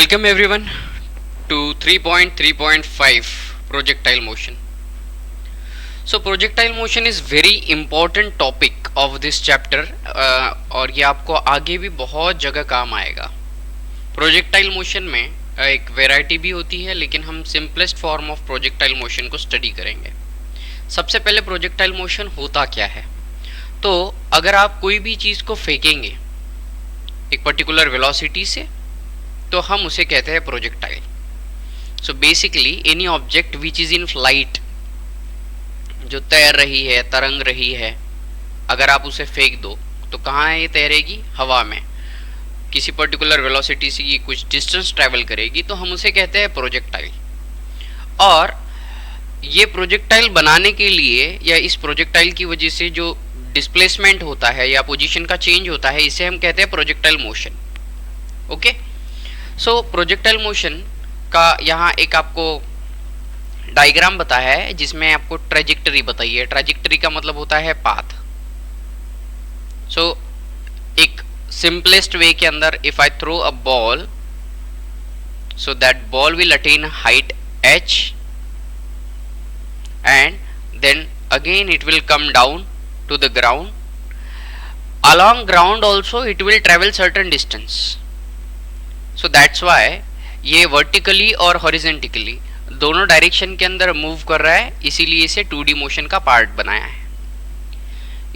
Welcome everyone to 3.3.5 projectile motion. So projectile motion is very important topic of this chapter और ये आपको आगे भी बहुत जगह काम आएगा. प्रोजेक्टाइल मोशन में एक वैरायटी भी होती है, लेकिन हम simplest form of projectile motion को स्टडी करेंगे. सबसे पहले प्रोजेक्टाइल मोशन होता क्या है. तो अगर आप कोई भी चीज़ को फेंकेंगे एक पर्टिकुलर वेलोसिटी से, तो हम उसे कहते हैं projectile. So basically any object which is in flight, जो तैर रही है, तरंग रही है, अगर आप उसे फेंक दो तो कहाँ है ये तैरेगी? हवा में. किसी पर्टिकुलर वेलोसिटी से ये कुछ डिस्टेंस ट्रैवल करेगी, तो हम उसे कहते हैं प्रोजेक्टाइल. और ये प्रोजेक्टाइल बनाने के लिए या इस प्रोजेक्टाइल की वजह से जो डिस्प्लेसमेंट होता है या पोजीशन का चेंज होता है, इसे हम कहते हैं प्रोजेक्टाइल मोशन. ओके. सो प्रोजेक्टाइल मोशन का यहाँ एक आपको डायग्राम बताया है, जिसमें आपको ट्रेजेक्टरी बताई है. ट्रेजेक्टरी का मतलब होता है पाथ. सो एक सिंपलेस्ट वे के अंदर, if I throw a ball, so that ball will attain height h and then again it will come down to the ground. Along ground also it will travel certain distance. So that's why ये vertically और horizontally दोनों direction के अंदर move कर रहा है, इसीलिए इसे 2D मोशन का पार्ट बनाया है.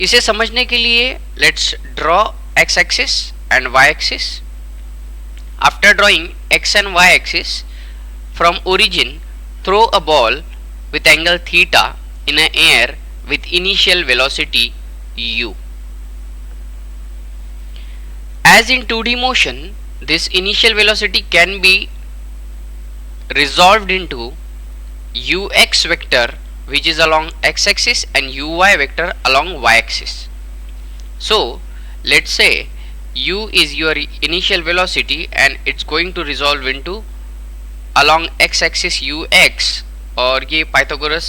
इसे समझने के लिए let's draw x axis and y axis. After drawing x and y axis, from origin throw a ball with angle theta in a air with initial velocity u. As in 2D motion, this initial velocity can be resolved into ux vector, which is along x axis, and uy vector along y axis. So let's say u is your initial velocity and it's going to resolve into along x axis ux. और ये Pythagoras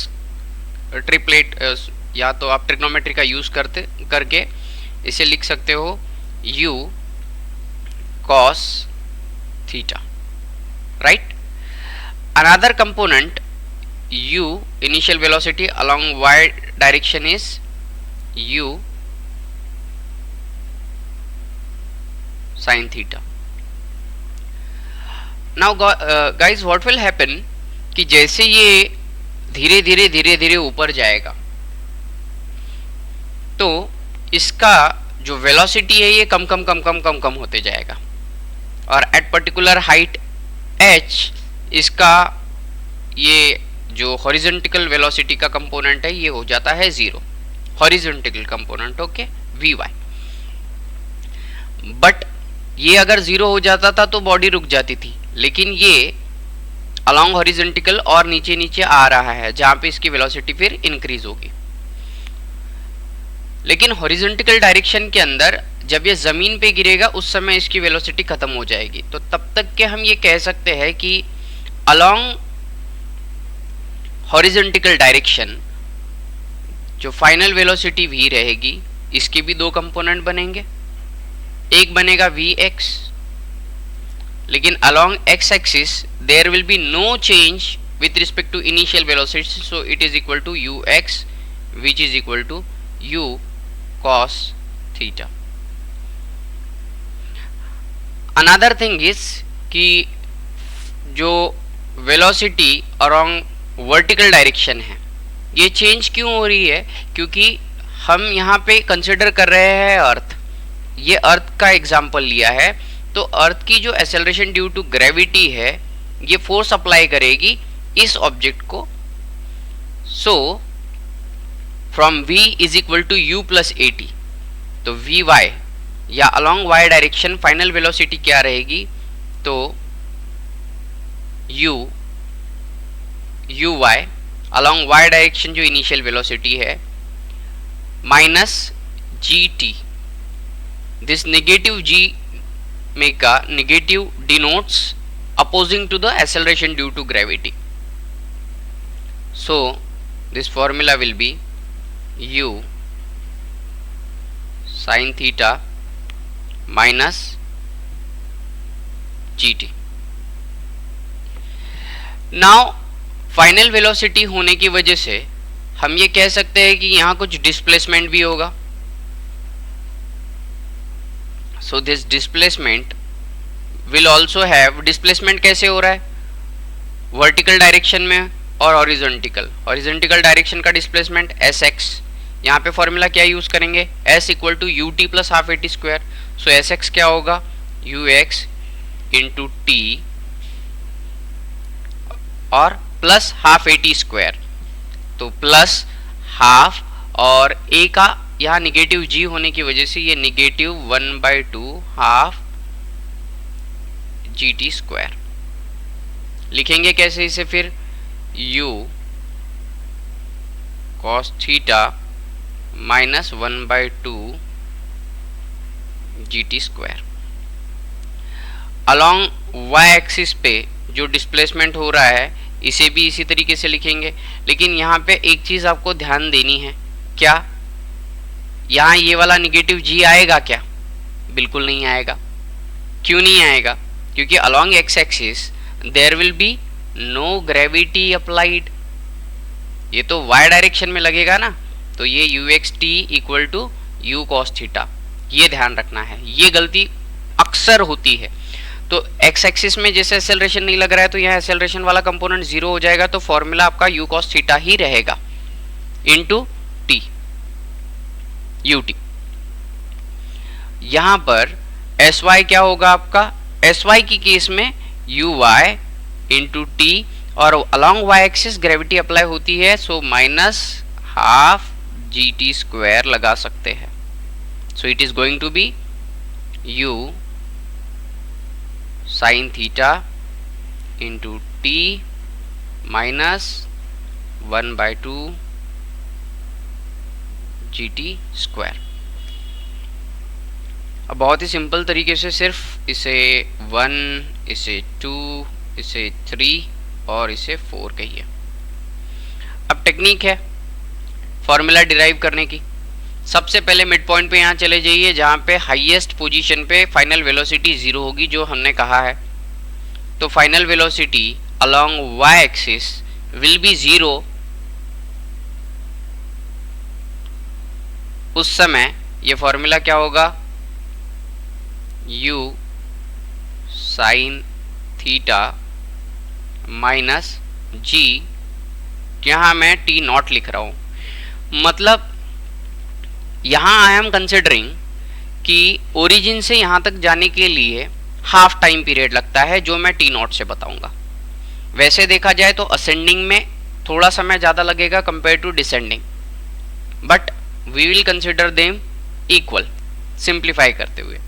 triplet, या तो आप trigonometry का use करके इसे लिख सकते हो u cos theta, right? Another component u initial velocity along y direction is u sin theta. Now guys, what will happen कि जैसे ये धीरे धीरे ऊपर जाएगा, तो इसका जो वेलोसिटी है ये कम होते जाएगा, और एट पर्टिकुलर हाइट h इसका ये जो हॉरिजॉन्टल वेलोसिटी का कंपोनेंट है ये हो जाता है 0, horizontal component. Okay, vy. But ये अगर 0 हो जाता था तो बॉडी रुक जाती थी, लेकिन ये अलॉन्ग हॉरिजॉन्टल और नीचे आ रहा है, जहां पे इसकी वेलोसिटी फिर इंक्रीज होगी. लेकिन हॉरिजॉन्टल डायरेक्शन के अंदर जब ये जमीन पे गिरेगा उस समय इसकी वेलोसिटी खत्म हो जाएगी. तो तब तक के हम ये कह सकते हैं कि अलॉन्ग हॉरिजॉन्टल डायरेक्शन जो फाइनल वेलोसिटी v रहेगी, इसके भी दो कंपोनेंट बनेंगे. एक बनेगा vx, लेकिन along x axis there will be no change with respect to initial velocity, so it is equal to ux, which is equal to u cos theta. Another thing is कि जो velocity along vertical direction है, ये change क्यों हो रही है? क्योंकि हम यहाँ पे कंसिडर कर रहे हैं अर्थ. ये अर्थ का एग्जाम्पल लिया है, तो अर्थ की जो एक्सेलरेशन ड्यू टू ग्रेविटी है, ये फोर्स अप्लाई करेगी इस ऑब्जेक्ट को. So from v is equal to u plus at, तो vy या along y direction final velocity क्या रहेगी? तो uy अलोंग y डायरेक्शन जो इनिशियल वेलोसिटी है minus gt. This negative g का negative denotes opposing to the acceleration due to gravity. So this formula will be u sin theta minus gt. Now final velocity होने की वजह से हम ये कह सकते हैं कि यहाँ कुछ डिस्प्लेसमेंट भी होगा. So this displacement will also have, displacement कैसे हो रहा है, वर्टिकल डायरेक्शन में और हॉरिजॉन्टल डायरेक्शन का डिस्प्लेसमेंट एस एक्स. यहाँ पे फॉर्मूला क्या यूज करेंगे, S equal to U T plus half A T square. So S x क्या होगा, यू एक्स इंटू टी और plus half A T square. तो प्लस हाफ और ए का यहाँ निगेटिव जी होने की वजह से ये negative 1/2 half G T square. लिखेंगे कैसे इसे फिर, u cos theta minus 1/2 G T square. Along y axis पे जो डिस्प्लेसमेंट हो रहा है इसे भी इसी तरीके से लिखेंगे. लेकिन यहाँ पे एक चीज आपको ध्यान देनी है, क्या यहाँ ये वाला निगेटिव जी आएगा क्या, बिल्कुल नहीं आएगा. क्यों नहीं आएगा, क्योंकि along x axis there will be no gravity applied. ये तो y डायरेक्शन में लगेगा ना, तो ये U X T equal to U cos theta, ये ध्यान रखना है. ये गलती अक्सर होती है. तो x एक्सिस में जैसे एक्सेलरेशन नहीं लग रहा है तो यहाँ एक्सेलरेशन वाला कंपोनेंट जीरो हो जाएगा, तो फॉर्मूला आपका यू कॉस थीटा ही रहेगा इनटू टी यू टी. यहां पर एस वाई क्या होगा आपका, एस वाई की केस में यू वाई इंटू टी और along Y axis gravity apply होती है, so minus half G T square लगा सकते हैं. So it is going to be U sine theta into T minus 1/2 G T square. अब बहुत ही simple तरीके से सिर्फ इसे 1, इसे 2, इसे 3 और इसे 4 कहिए. अब टेक्निक है फॉर्मूला डिराइव करने की. सबसे पहले मिड पॉइंट पे यहाँ चले जाइए जहाँ पे हाईएस्ट पोजीशन पे फाइनल वेलोसिटी 0 होगी, जो हमने कहा है. तो final velocity along y axis will B 0 उस समय. ये फॉर्मूला क्या होगा, u sine theta minus g, यहाँ मैं t नॉट लिख रहा हूँ. मतलब यहाँ आई एम कंसिडरिंग कि ओरिजिन से यहाँ तक जाने के लिए हाफ टाइम पीरियड लगता है, जो मैं टी नॉट से बताऊंगा. वैसे देखा जाए तो असेंडिंग में थोड़ा समय ज़्यादा लगेगा compare to descending, but we will consider them equal simplify करते हुए.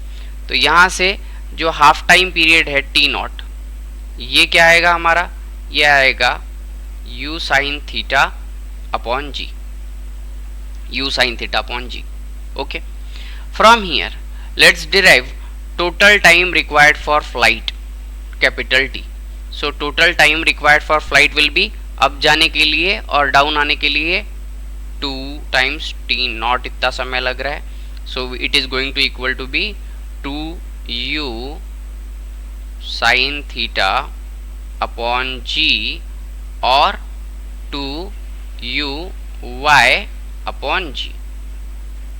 तो यहाँ से जो हाफ टाइम पीरियड है टी नॉट, ये क्या आएगा हमारा, ये आएगा u sine theta upon G, u sine theta upon G. Okay, from here let's derive total time required for flight capital T. So total time required for flight will be up जाने के लिए और down आने के लिए 2 times T not, इतना समय लग रहा है. So it is going to equal to be 2u sine theta upon g और 2u y upon g.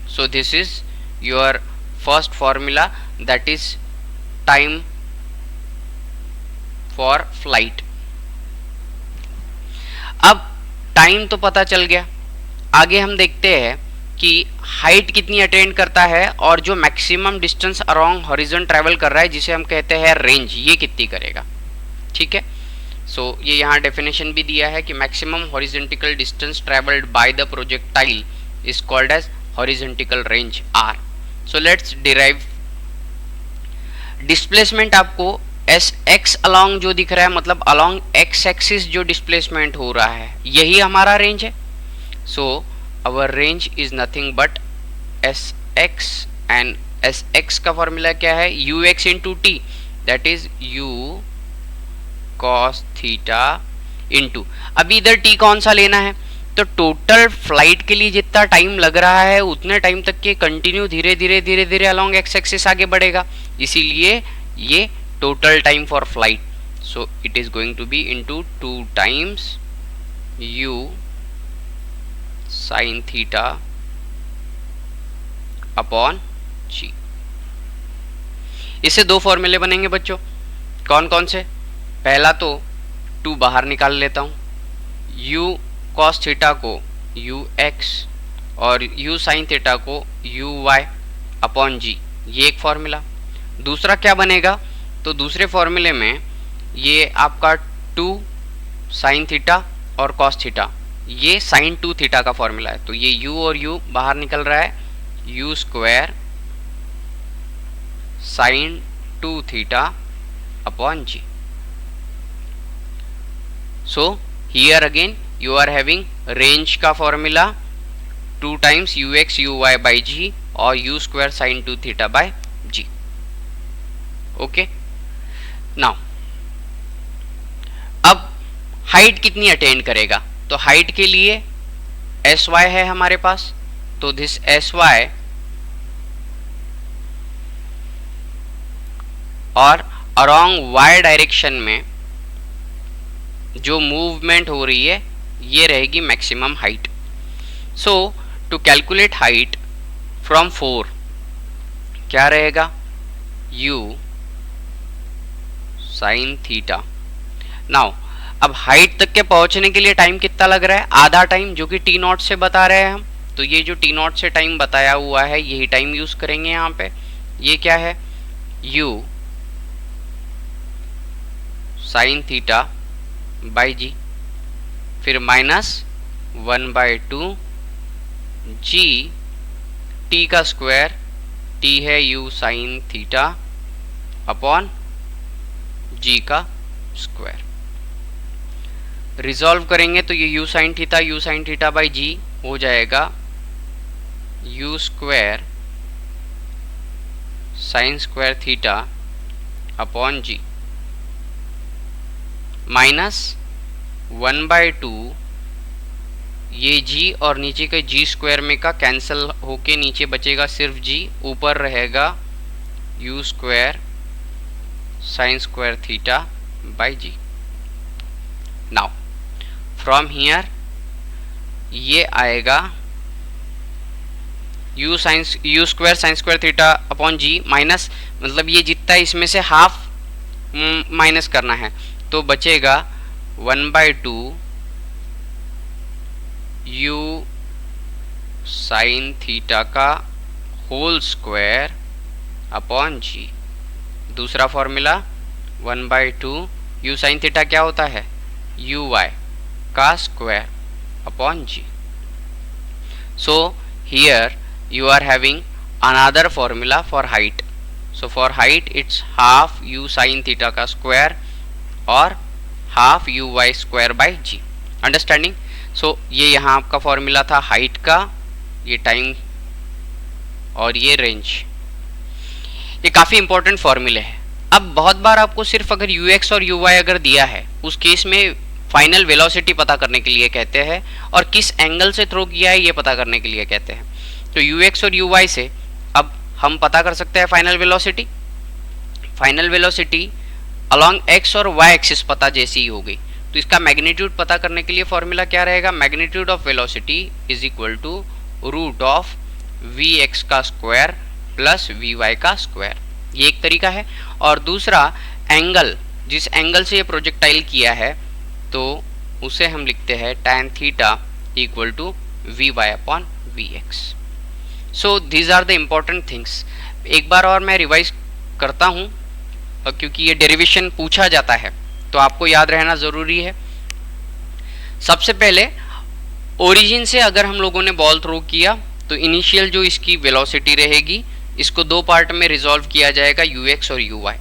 So this is your first formula, that is time for flight. अब time तो पता चल गया, आगे हम देखते हैं कि हाइट कितनी अटेंड करता है और जो maximum distance around horizon travel कर रहा है जिसे हम कहते हैं रेंज, ये कितनी करेगा. ठीक है, सो ये यहाँ डेफिनेशन भी दिया है कि maximum horizontal distance travelled by the projectile is called as horizontal range R. So let's derive. Displacement आपको एस एक्स अलोंग जो दिख रहा है, मतलब अलोंग एक्स एक्सिस जो डिस्प्लेसमेंट हो रहा है, यही हमारा रेंज है. So our range is nothing but S X, and S X का फॉर्मूला क्या है, U x into T, that is U cos theta into. अभी इधर टी कौन सा लेना है, तो टोटल फ्लाइट के लिए जितना टाइम लग रहा है उतने टाइम तक के कंटिन्यू धीरे धीरे धीरे धीरे अलोंग एक्स एक्सिस आगे बढ़ेगा, इसीलिए ये total time for flight. so it is going to be into 2 times u sin theta upon g। इससे 2 फॉर्मूले बनेंगे बच्चों, कौन कौन से? पहला तो 2 बाहर निकाल लेता हूं, u cos थीटा को ux और u sin थीटा को uy अपॉन g, ये एक फॉर्मूला। दूसरा क्या बनेगा? तो दूसरे फॉर्मूले में ये आपका 2 साइन थीटा और कॉस थीटा, ये साइन 2 थीटा का फॉर्मूला है, तो ये u और u बाहर निकल रहा है, u square sine 2 theta upon g। So here again you are having range का formula 2 times ux uy by g और u square sine 2 theta by g। Okay, now अब हाइट कितनी अटेन करेगा? तो हाइट के लिए sy है हमारे पास, तो दिस sy और अलोंग y डायरेक्शन में जो मूवमेंट हो रही है ये रहेगी maximum height. So to calculate height from 4 क्या रहेगा? u sine theta. नाउ अब हाइट तक के पहुंचने के लिए टाइम कितना लग रहा है? आधा टाइम, जो कि टी नॉट से बता रहे हैं हम, तो ये जो टी नॉट से टाइम बताया हुआ है यही टाइम यूज करेंगे यहाँ पे। ये क्या है? u sine theta by g, फिर माइनस 1/2 g t का स्क्वायर, t है u sine theta upon g का स्क्वायर। रिजॉल्व करेंगे तो ये u sine theta by g हो जाएगा u square sine square theta upon g, minus 1/2 ये g और नीचे का g स्क्वायर में का कैंसिल होके नीचे बचेगा सिर्फ g, ऊपर रहेगा u square sine square theta by g. Now from here ये आएगा u square sine square theta upon g, minus मतलब ये जितना है इसमें से हाफ माइनस करना है, तो बचेगा 1/2 u साइन थीटा का होल स्क्वायर अपॉन जी। दूसरा फॉर्मूला 1/2 u साइन थीटा क्या होता है? uy का square upon G. So here you are having another formula for height. So for height it's half u sin theta का square और half uy square by g. Understanding? So ये यहाँ आपका formula था हाइट का, ये time और ये रेंज। ये काफ़ी इंपॉर्टेंट फॉर्मूले है। अब बहुत बार आपको सिर्फ अगर ux और uy अगर दिया है उस केस में फाइनल वेलोसिटी पता करने के लिए कहते हैं और किस एंगल से थ्रो किया है ये पता करने के लिए कहते हैं। तो ux और uy से अब हम पता कर सकते हैं final velocity. Final velocity along x और y एक्सिस पता जैसी ही हो गई, तो इसका मैग्नीट्यूड पता करने के लिए फॉर्मूला क्या रहेगा? Magnitude of velocity is equal to root of vx का स्क्वायर प्लस vy का स्क्वायर। ये एक तरीका है। और दूसरा एंगल, जिस एंगल से ये प्रोजेक्टाइल किया है तो उसे हम लिखते हैं tan theta equal to vy upon vx। So these are the important things. एक बार और मैं रिवाइज करता हूँ क्योंकि ये डेरिवेशन पूछा जाता है तो आपको याद रहना ज़रूरी है। सबसे पहले ओरिजिन से अगर हम लोगों ने बॉल थ्रो किया तो इनिशियल जो इसकी वेलोसिटी रहेगी इसको दो पार्ट में रिजॉल्व किया जाएगा ux और uy।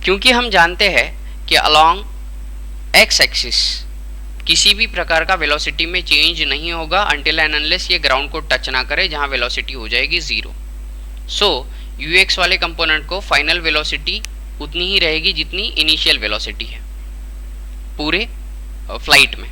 क्योंकि हम जानते हैं कि अलोंग x एक्सिस किसी भी प्रकार का वेलोसिटी में चेंज नहीं होगा अनटिल एंड अनलेस ये ग्राउंड को टच ना करे, जहां वेलोसिटी हो जाएगी 0। सो ux वाले कंपोनेंट को फाइनल वेलोसिटी उतनी ही रहेगी जितनी इनिशियल वेलोसिटी है पूरे फ्लाइट में।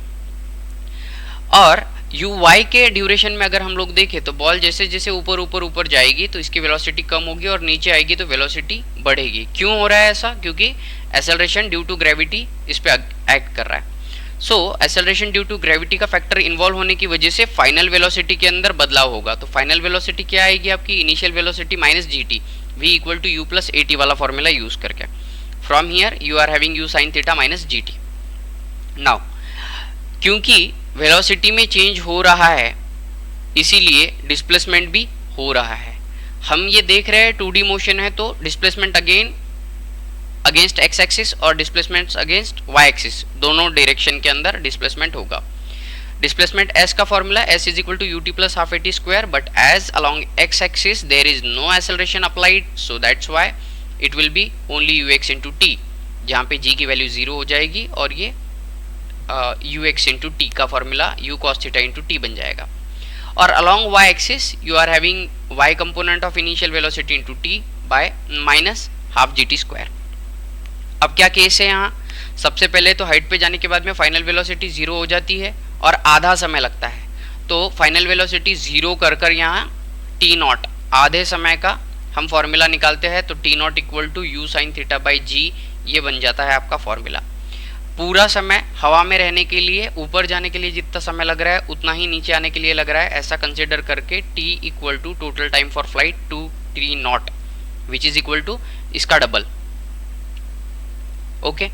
और यू वाई के ड्यूरेशन में अगर हम लोग देखें तो बॉल जैसे जैसे ऊपर ऊपर ऊपर जाएगी तो इसकी वेलोसिटी कम होगी और नीचे आएगी तो वेलोसिटी बढ़ेगी। क्यों हो रहा है ऐसा? क्योंकि एक्सेलरेशन ड्यू टू ग्रेविटी इस पे एक्ट कर रहा है। So acceleration due to gravity का फैक्टर इन्वॉल्व होने की वजह से फाइनल वेलोसिटी के अंदर बदलाव होगा। तो फाइनल वेलोसिटी क्या आएगी आपकी? Initial velocity minus G T, V equal to you plus A T वाला फॉर्मूला यूज करके। From here you are having U sine theta minus G T. Now क्योंकि वेलोसिटी में चेंज हो रहा है इसीलिए डिस्प्लेसमेंट भी हो रहा है। हम ये देख रहे हैं 2D मोशन है तो displacement again against X axis और डिस्प्लेसमेंट अगेंस्ट वाई एक्सिस, दोनों डायरेक्शन के अंदर डिस्प्लेसमेंट होगा। डिस्प्लेसमेंट एस का formula S is equal to U T plus half A T square, but as along X axis there is no acceleration applied, so that's why it will be only U x into T, जहाँ पे जी की value 0 हो जाएगी और ये U x into T का formula U cos theta into T बन जाएगा। और along Y axis you are having Y component of initial velocity into T by minus half G T square. अब क्या केस है यहाँ? सबसे पहले तो हाइट पे जाने के बाद में फाइनल वेलोसिटी 0 हो जाती है और आधा समय लगता है, तो फाइनल वेलोसिटी 0 कर कर यहाँ टी नॉट आधे समय का हम फॉर्मूला निकालते हैं, तो t naught equal to u sine theta by g, ये बन जाता है आपका फॉर्मूला। पूरा समय हवा में रहने के लिए, ऊपर जाने के लिए जितना समय लग रहा है उतना ही नीचे आने के लिए लग रहा है, ऐसा कंसिडर करके T equal to total time for flight to T naught which is equal to इसका डबल। ओके,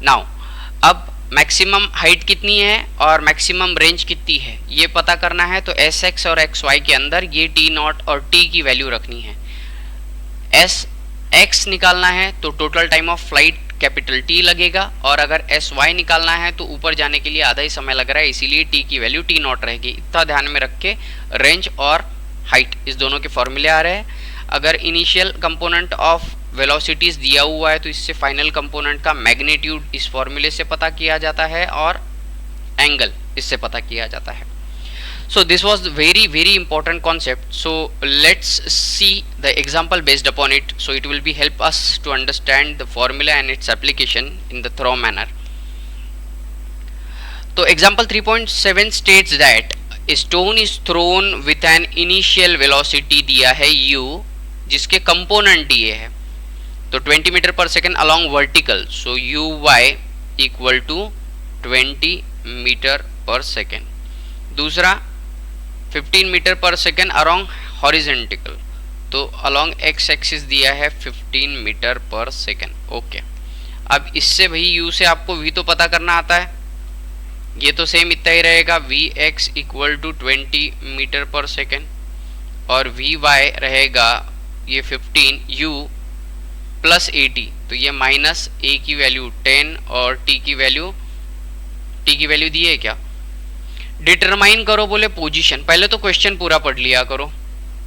नाउ अब मैक्सिमम हाइट कितनी है और मैक्सिमम रेंज कितनी है ये पता करना है, तो एस एक्स और एक्स वाई के अंदर ये टी नॉट और टी की वैल्यू रखनी है। एस एक्स निकालना है तो total time of flight capital T लगेगा, और अगर एस वाई निकालना है तो ऊपर जाने के लिए आधा ही समय लग रहा है, इसीलिए टी की वैल्यू टी नॉट रहेगी। इतना ध्यान में रख के रेंज और हाइट इस दोनों के फॉर्मूले आ रहे हैं। अगर इनिशियल कंपोनेंट ऑफ वेलोसिटीज दिया हुआ है तो इससे फाइनल कंपोनेंट का मैग्नीट्यूड इस फॉर्मूले से पता किया जाता है और एंगल इससे पता किया जाता है। So this was very important concept. So let's see the example based upon it. So it will be help us to understand the formula and its application in the thorough manner. So example 3.7 states that a stone is thrown with an initial velocity दिया है u, जिसके component दिए है तो 20 metre per second along vertical. So uy equal to 20 metre per second. दूसरा 15 metre per second along horizontal, तो along x axis दिया है 15 मीटर पर सेकेंड। ओके, अब इससे भाई u से आपको v तो पता करना आता है, ये तो सेम इतना ही रहेगा, V X equal to 20 metre per second और वी वाई रहेगा ये 15 u प्लस 80, तो ये माइनस a की वैल्यू 10 और t की वैल्यू दी है क्या? डिटरमाइन करो बोले पोजीशन, पहले तो क्वेश्चन पूरा पढ़ लिया करो।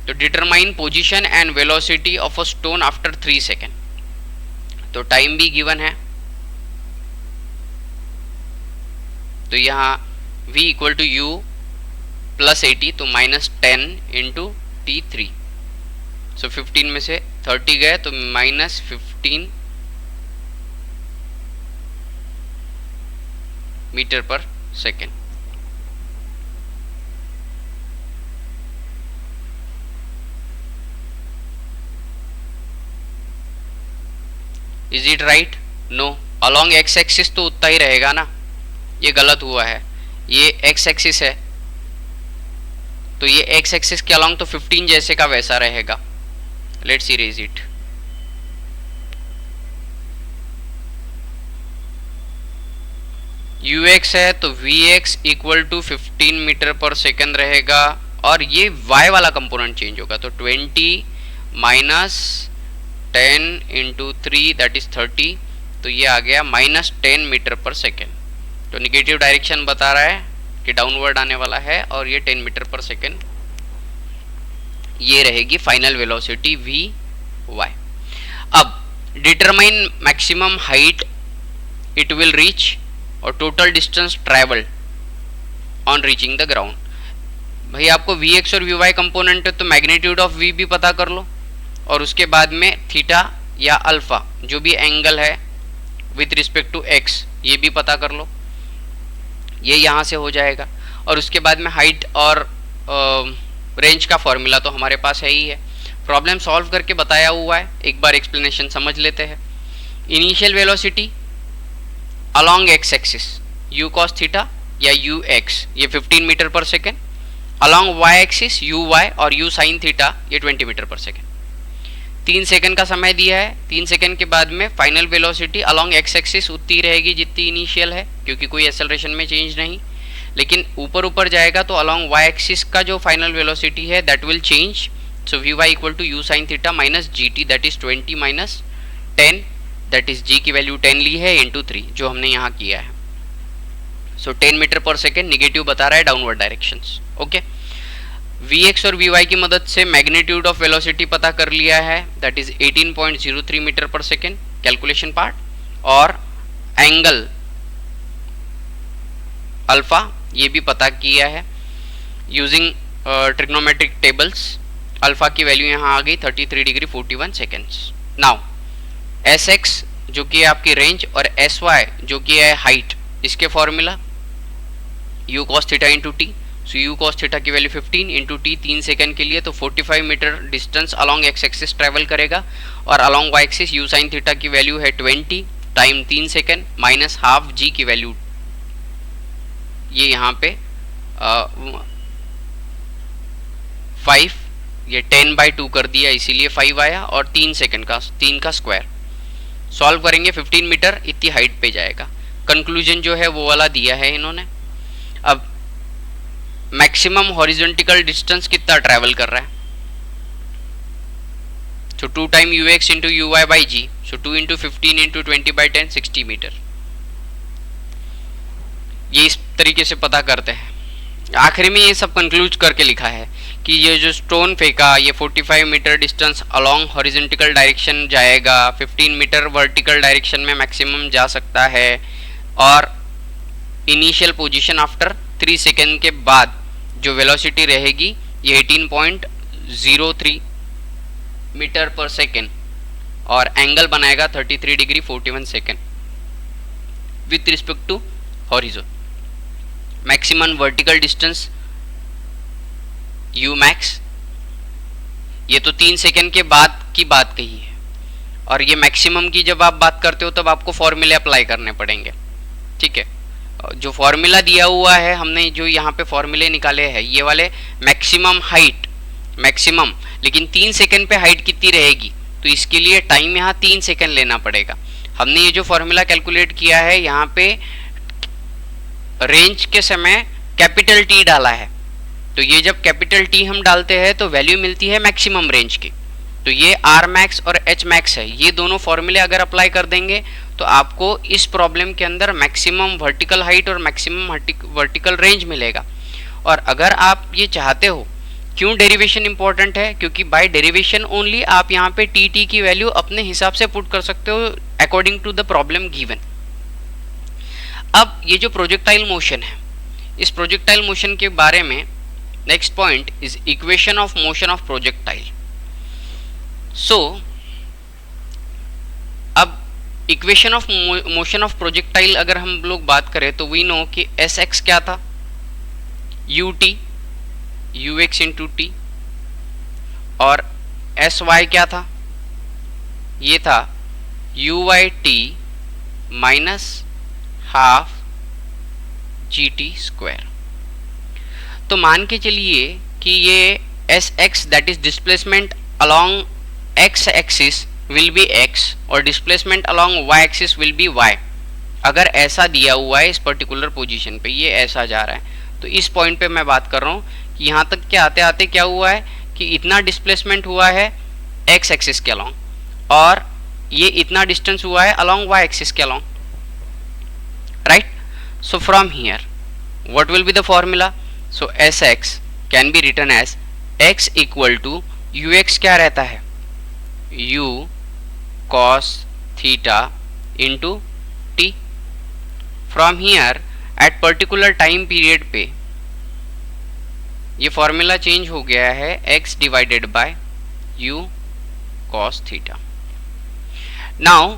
तो determine position and velocity of a stone after 3 second, तो टाइम भी गिवन है, तो यहाँ v equal to you plus 80, तो माइनस 10 इंटू t3, सो 15 में से 30 गए तो minus 15 metre per second. Is it right? No, along x axis तो उतना ही रहेगा ना, ये गलत हुआ है, ये एक्स एक्सिस है तो ये एक्स एक्सिस के अलोंग तो 15 जैसे का वैसा रहेगा। Let's erase it. U X है तो V X equal to 15 metre per second रहेगा, और ये y वाला कंपोनेंट चेंज होगा, तो 20 माइनस 10 इंटू 3 दैट इज 30, तो ये आ गया माइनस 10 मीटर पर सेकेंड। तो निगेटिव डायरेक्शन बता रहा है कि डाउनवर्ड आने वाला है, और ये 10 मीटर पर सेकेंड ये रहेगी फाइनल वेलोसिटी वी वाई। अब determine maximum height it will reach और total distance travelled on reaching the ground. भाई आपको वी एक्स और वी वाई कंपोनेंट है तो मैग्नीट्यूड ऑफ वी भी पता कर लो, और उसके बाद में थीटा या अल्फा जो भी एंगल है विथ रिस्पेक्ट टू एक्स ये भी पता कर लो, ये यहाँ से हो जाएगा। और उसके बाद में हाइट और रेंज का फॉर्मूला तो हमारे पास है ही है। प्रॉब्लम सॉल्व करके बताया हुआ है, एक बार एक्सप्लेनेशन समझ लेते हैं। Initial velocity along x axis u cos theta या ux ये 15 metre per second, along y axis uy और u sin थीटा ये 20 मीटर पर सेकेंड। 3 सेकंड का समय दिया है। 3 सेकंड के बाद में final velocity along x axis उतनी रहेगी जितनी इनिशियल है, क्योंकि कोई एक्सेलरेशन में चेंज नहीं। लेकिन ऊपर ऊपर जाएगा तो अलोंग y एक्सिस का जो फाइनल वेलोसिटी है that will change. So vy equal to u sin theta minus gt that is 20 minus 10 that is g की वैल्यू 10 ली है इंटू 3 जो हमने यहाँ किया है। सो 10 मीटर पर सेकेंड निगेटिव बता रहा है डाउनवर्ड डायरेक्शंस। ओके, Vx और Vy की मदद से मैग्नीट्यूड ऑफ वेलोसिटी पता कर लिया है that is 18.03 metre per second calculation part, और एंगल अल्फा ये भी पता किया है यूजिंग ट्रिग्नोमेट्रिक टेबल्स। अल्फा की वैल्यू यहाँ आ गई 33 डिग्री 41 सेकेंड्स। नाउ Sx जो कि है आपकी रेंज और Sy जो कि है हाइट, इसके formula u cos theta into t. So u cos theta की वैल्यू 15 इंटू टी 3 सेकंड के लिए तो 45 metre distance along x axis travel करेगा, और along y axis u sin theta की वैल्यू है 20 time 3 second minus half g की value ये यहाँ पे 5 ये 10/2 कर दिया इसीलिए 5 आया, और 3 सेकंड का 3 का स्क्वायर सॉल्व करेंगे 15 मीटर इतनी हाइट पे जाएगा। कंक्लूजन जो है वो वाला दिया है इन्होंने। अब मैक्सिमम हॉरिजॉन्टल डिस्टेंस कितना ट्रैवल कर रहा है, so 2 time ux into uy by G, so 2 into 15 into 20/10 60 metre. ये इस तरीके से पता करते हैं। आखिरी में ये सब कंक्लूड करके लिखा है कि ये जो स्टोन फेंका ये 45 metre distance along horizontal direction जाएगा, 15 मीटर वर्टिकल डायरेक्शन में मैक्सिमम जा सकता है, और इनिशियल पोजीशन आफ्टर 3 सेकेंड के बाद जो वेलोसिटी रहेगी ये 18.03 मीटर पर सेकेंड, और एंगल बनाएगा 33 degree 41 second with respect to horizon. Maximum vertical distance u max ये तो 3 सेकेंड के बाद की बात कही है, और ये मैक्सिमम की जब आप बात करते हो तब आपको फॉर्मूले अप्लाई करने पड़ेंगे। ठीक है, जो फॉर्मूला दिया हुआ है हमने जो यहाँ पे फॉर्मूले निकाले हैं ये वाले मैक्सिमम हाइट मैक्सिमम, लेकिन 3 सेकेंड पे हाइट कितनी रहेगी तो इसके लिए टाइम यहाँ 3 सेकेंड लेना पड़ेगा। हमने ये जो फॉर्मूला कैलकुलेट किया है यहाँ पे रेंज के समय कैपिटल टी डाला है, तो ये जब कैपिटल टी हम डालते हैं तो वैल्यू मिलती है मैक्सिमम रेंज की। तो ये आर मैक्स और एच मैक्स है, ये दोनों फॉर्मूले अगर अप्लाई कर देंगे तो आपको इस प्रॉब्लम के अंदर मैक्सिमम वर्टिकल हाइट और मैक्सिमम वर्टिकल रेंज मिलेगा। और अगर आप ये चाहते हो, क्यों डेरिवेशन इंपॉर्टेंट है, क्योंकि बाय डेरिवेशन ओनली आप यहाँ पे टी टी की वैल्यू अपने हिसाब से पुट कर सकते हो according to the problem given. अब ये जो प्रोजेक्टाइल मोशन है, इस प्रोजेक्टाइल मोशन के बारे में next point is equation of motion of projectile. So अब equation of motion of projectile अगर हम लोग बात करें तो वी नो कि एस एक्स क्या था, u t u x into T, और एस वाई क्या था, ये था u y t minus half G T square. तो मान के चलिए कि ये s x that is displacement along x axis will be x और displacement along Y axis will be Y. अगर ऐसा दिया हुआ है इस पर्टिकुलर पोजीशन पे, ये ऐसा जा रहा है, तो इस पॉइंट पे मैं बात कर रहा हूँ कि यहाँ तक के आते आते क्या हुआ है कि इतना डिस्प्लेसमेंट हुआ है एक्स एक्सिस के अलोंग, और ये इतना डिस्टेंस हुआ है अलोंग वाई एक्सिस के along, right. So from here what will be the formula, so S X can be written as X equal to U X क्या रहता है, u cos theta into t। From here at particular time period पे ये formula change हो गया है x divided by u cos theta. Now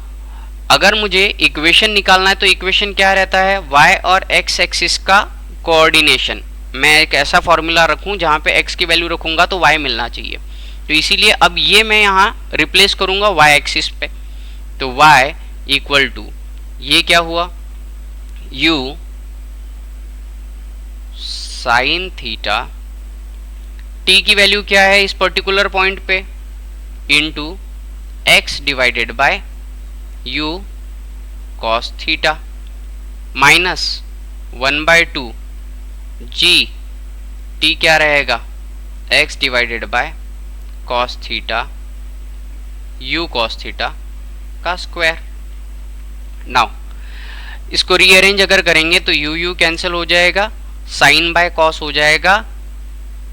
अगर मुझे इक्वेशन निकालना है तो इक्वेशन क्या रहता है, y और x एक्सिस का कोऑर्डिनेशन मैं एक ऐसा फॉर्मूला रखूं जहां पे x की वैल्यू रखूंगा तो y मिलना चाहिए। तो इसीलिए अब ये मैं यहाँ रिप्लेस करूंगा y एक्सिस पे। तो y इक्वल टू ये क्या हुआ, u साइन थीटा, t की वैल्यू क्या है इस पर्टिकुलर पॉइंट पे, into x divided by u cos theta, minus 1/2 g, t क्या रहेगा x divided bye cos theta u cos theta का स्क्वायर। नाउ इसको रीअरेंज अगर करेंगे तो u कैंसिल हो जाएगा, साइन बाय कॉस हो जाएगा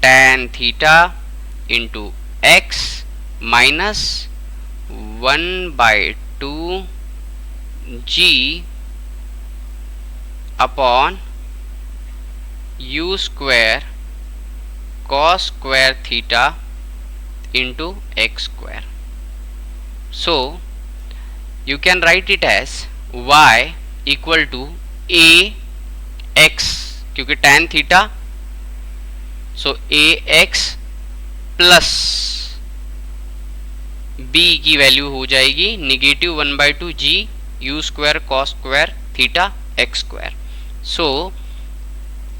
tan theta into x minus 1/2 g upon u square cos square theta into x square. So you can write it as y equal to a x, क्योंकि tan theta, so a x plus b की value हो जाएगी negative 1/2 g u square cos square theta x square. So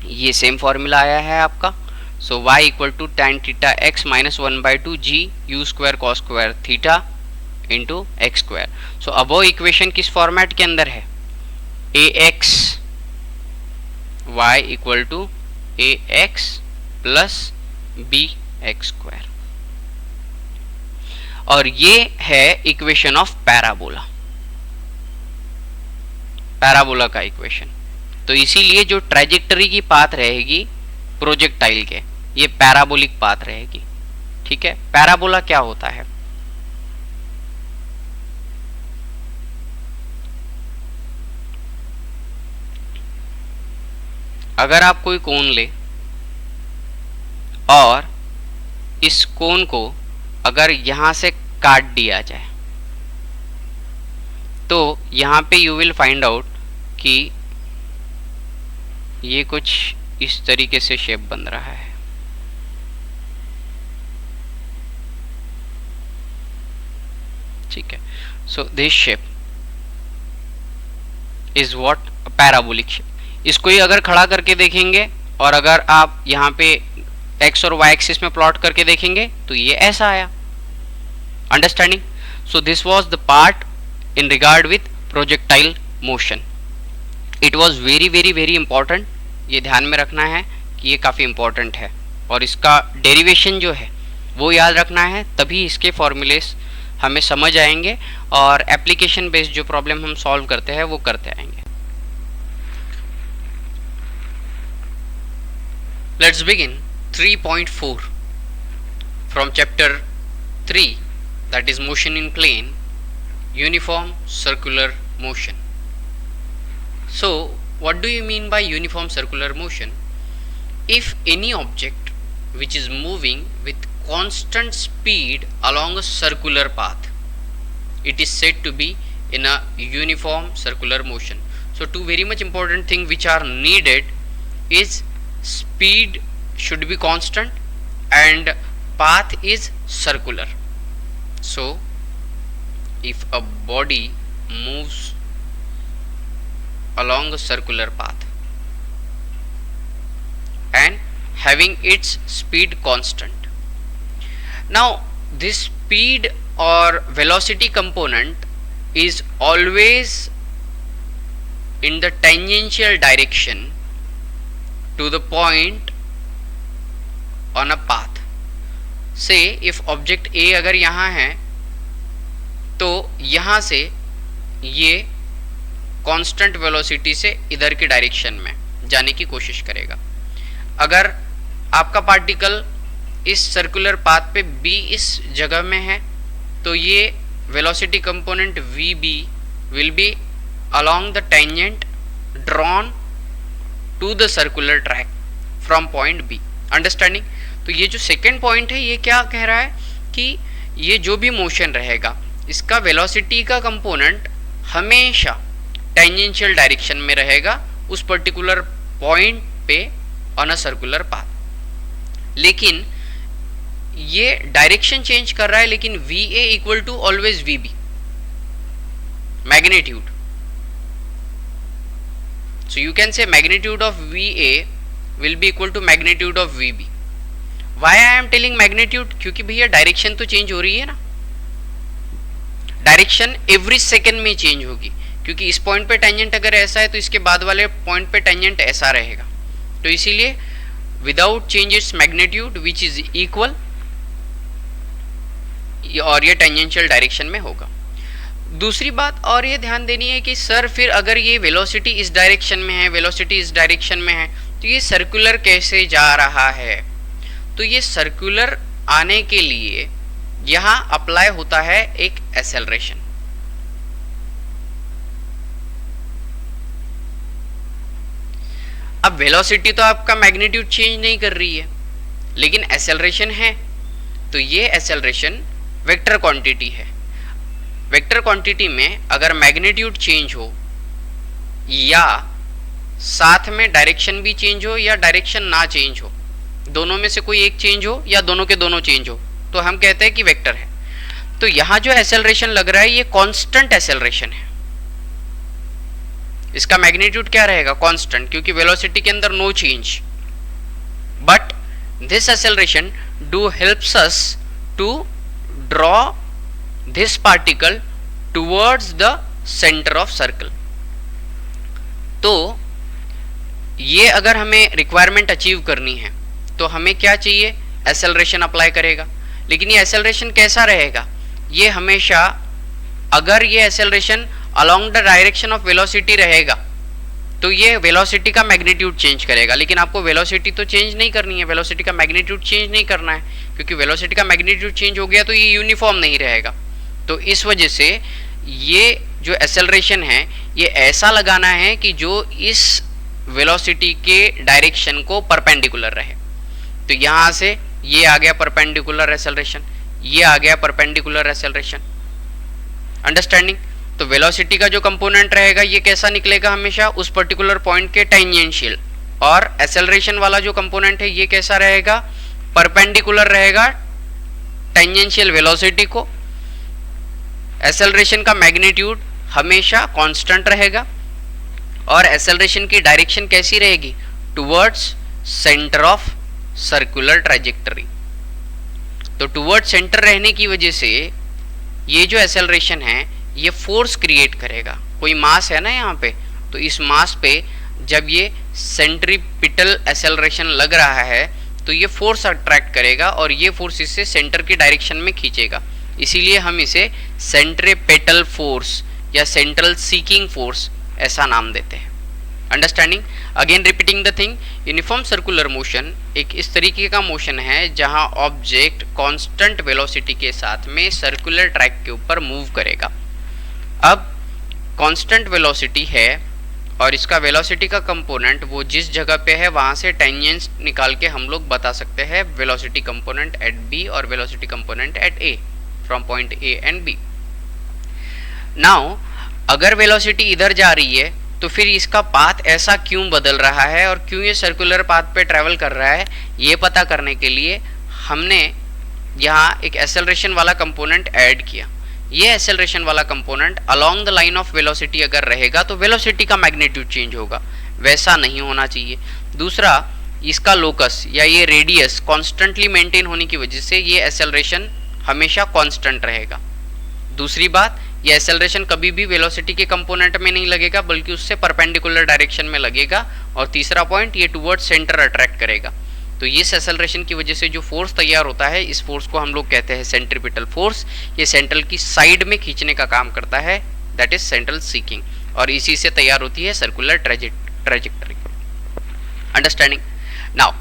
ये same formula आया है आपका। So y equal to tan theta x minus 1/2 g u square cos square theta into x square. So अब वो equation किस format के अंदर है, a x y equal to a x plus b x square, और ये है equation of parabola, parabola का इक्वेशन। तो इसीलिए जो ट्रेजेक्टरी की पाथ रहेगी प्रोजेक्टाइल के, ये पैराबोलिक पाथ रहेगी। ठीक है, पैराबोला क्या होता है, अगर आप कोई कोन ले और इस कोन को अगर यहां से काट दिया जाए तो यहां पे यू विल फाइंड आउट कि ये कुछ इस तरीके से शेप बन रहा है। ठीक है, so this shape is what parabolic shape. इसको ही अगर खड़ा करके देखेंगे और अगर आप यहाँ पे x और y एक्सिस में प्लॉट करके देखेंगे तो ये ऐसा आया। Understanding? So this was the part in regard with projectile motion. It was very very very important, ये ध्यान में रखना है कि ये काफ़ी इंपॉर्टेंट है, और इसका डेरिवेशन जो है वो याद रखना है, तभी इसके फॉर्मूलेस हमें समझ आएंगे और एप्लीकेशन बेस्ड जो प्रॉब्लम हम सॉल्व करते हैं वो करते आएंगे। Let's begin 3.4 from chapter 3, that is motion in plane, uniform circular motion. So what do you mean by uniform circular motion? If any object which is moving with constant speed along a circular path, it is said to be in a uniform circular motion. So two very much important things which are needed is speed should be constant and path is circular. So if a body moves along a circular path and having its speed constant, now this speed or velocity component is always in the tangential direction to the point on a path. Say if object A अगर यहाँ है तो यहाँ से ये constant velocity से इधर की डायरेक्शन में जाने की कोशिश करेगा। अगर आपका पार्टिकल इस सर्कुलर पाथ पे B इस जगह में है तो ये velocity component VB will be along the tangent drawn to the circular track from point B. Understanding? तो ये जो सेकेंड पॉइंट है ये क्या कह रहा है कि ये जो भी मोशन रहेगा इसका वेलोसिटी का कंपोनेंट हमेशा टेंजेंशियल डायरेक्शन में रहेगा उस पर्टिकुलर पॉइंट पे ऑन अ सर्कुलर पाथ। लेकिन ये डायरेक्शन चेंज कर रहा है, लेकिन V A equal to always V B, magnitude. So you can say magnitude of V A will be equal to magnitude of V B. Why I am telling magnitude? क्योंकि भैया direction तो चेंज हो रही है ना, डायरेक्शन एवरी सेकेंड में change होगी, क्योंकि इस पॉइंट पे टेंजेंट अगर ऐसा है तो इसके बाद वाले पॉइंट पे टेंजेंट ऐसा रहेगा। तो इसीलिए without change its magnitude which is equal, और ये टेंजेंशियल डायरेक्शन में होगा। दूसरी बात और ये ध्यान देनी है कि सर फिर अगर ये वेलोसिटी इस डायरेक्शन में है, वेलोसिटी इस डायरेक्शन में है, तो ये सर्कुलर कैसे जा रहा है? तो ये सर्कुलर आने के लिए यहां अप्लाई होता है एक एक्सेलरेशन। अब वेलोसिटी तो आपका मैग्नीट्यूड चेंज नहीं कर रही है, लेकिन एक्सेलरेशन है, तो ये एक्सेलरेशन वेक्टर क्वांटिटी है। वेक्टर क्वांटिटी में अगर मैग्नीट्यूड चेंज हो या साथ में डायरेक्शन भी चेंज हो या डायरेक्शन ना चेंज हो, दोनों में से कोई एक चेंज हो या दोनों के दोनों चेंज हो, तो हम कहते हैं कि वेक्टर है। तो यहां जो एक्सेलरेशन लग रहा है ये कांस्टेंट एक्सेलरेशन है। इसका मैग्नीट्यूड क्या रहेगा? कांस्टेंट, क्योंकि वेलोसिटी के अंदर no change. But this acceleration do helps us to draw this particle towards the centre of circle. तो ये अगर हमें रिक्वायरमेंट अचीव करनी है तो हमें क्या चाहिए? एक्सेलरेशन अप्लाई करेगा। लेकिन ये एक्सेलरेशन कैसा रहेगा? ये हमेशा, अगर ये acceleration along the direction of velocity रहेगा तो ये वेलोसिटी का मैग्नीट्यूड चेंज करेगा, लेकिन आपको वेलोसिटी तो चेंज नहीं करनी है, वेलोसिटी का मैग्नीट्यूड चेंज नहीं करना है, क्योंकि वेलोसिटी का मैग्नीट्यूड चेंज हो गया तो ये यूनिफॉर्म नहीं रहेगा। तो इस वजह से ये जो एक्सेलरेशन है ये ऐसा लगाना है कि जो इस वेलोसिटी के डायरेक्शन को परपेंडिकुलर रहे। तो यहां से ये आ गया परपेंडिकुलर एक्सेलरेशन, ये आ गया परपेंडिकुलर एक्सेलरेशन। अंडरस्टैंडिंग? तो वेलोसिटी का जो कंपोनेंट रहेगा ये कैसा निकलेगा? हमेशा उस पर्टिकुलर पॉइंट के टेंजेंशियल, और एक्सेलरेशन वाला जो कंपोनेंट है ये कैसा रहेगा? परपेंडिकुलर रहेगा टेंजेंशियल वेलोसिटी को। एक्सेलरेशन का मैग्नीट्यूड हमेशा कांस्टेंट रहेगा, और एक्सेलरेशन की डायरेक्शन कैसी रहेगी? Towards centre of circular trajectory. तो टुवर्ड्स सेंटर रहने की वजह से ये जो एक्सेलरेशन है ये फोर्स क्रिएट करेगा। कोई मास है ना यहाँ पे, तो इस मास पे जब ये सेंट्रीपिटल एक्सेलरेशन लग रहा है तो ये फोर्स अट्रैक्ट करेगा और ये फोर्स इससे सेंटर की डायरेक्शन में खींचेगा। इसीलिए हम इसे सेंट्रीपेटल फोर्स या सेंट्रल सीकिंग फोर्स ऐसा नाम देते हैं। Understanding? Again repeating the thing, uniform circular motion एक इस तरीके का मोशन है जहां ऑब्जेक्ट कांस्टेंट वेलोसिटी के साथ में सर्कुलर ट्रैक के ऊपर मूव करेगा। अब कांस्टेंट वेलोसिटी है और इसका वेलोसिटी का कंपोनेंट वो जिस जगह पे है वहां से टेंजेंस निकाल के हम लोग बता सकते हैं वेलोसिटी कंपोनेंट एट बी और velocity component at A from point A and B. Now अगर वेलोसिटी इधर जा रही है तो फिर इसका पाथ ऐसा क्यों बदल रहा है और क्यों ये सर्कुलर पाथ पे ट्रेवल कर रहा है, ये पता करने के लिए हमने यहाँ एक एक्सेलरेशन वाला कंपोनेंट ऐड किया। ये एक्सेलरेशन वाला component along the line of velocity अगर रहेगा तो वेलोसिटी का मैग्नीट्यूड चेंज होगा, वैसा नहीं होना चाहिए। दूसरा, इसका लोकस या ये रेडियस कॉन्स्टेंटली मेंटेन होने की वजह से ये एक्सेलरेशन हमेशा कांस्टेंट रहेगा। दूसरी बात, ये एक्सेलरेशन कभी भी वेलोसिटी के कंपोनेंट में नहीं लगेगा बल्कि उससे परपेंडिकुलर डायरेक्शन में लगेगा। और तीसरा पॉइंट, ये टुवर्ड्स सेंटर अट्रैक्ट करेगा। तो इस एक्सेलरेशन की वजह से जो फोर्स तैयार होता है इस फोर्स को हम लोग कहते हैं सेंट्रीपिटल फोर्स। ये सेंट्रल की साइड में खींचने का काम करता है, दैट इज सेंट्रल सीकिंग, और इसी से तैयार होती है circular trajectory. Understanding? Now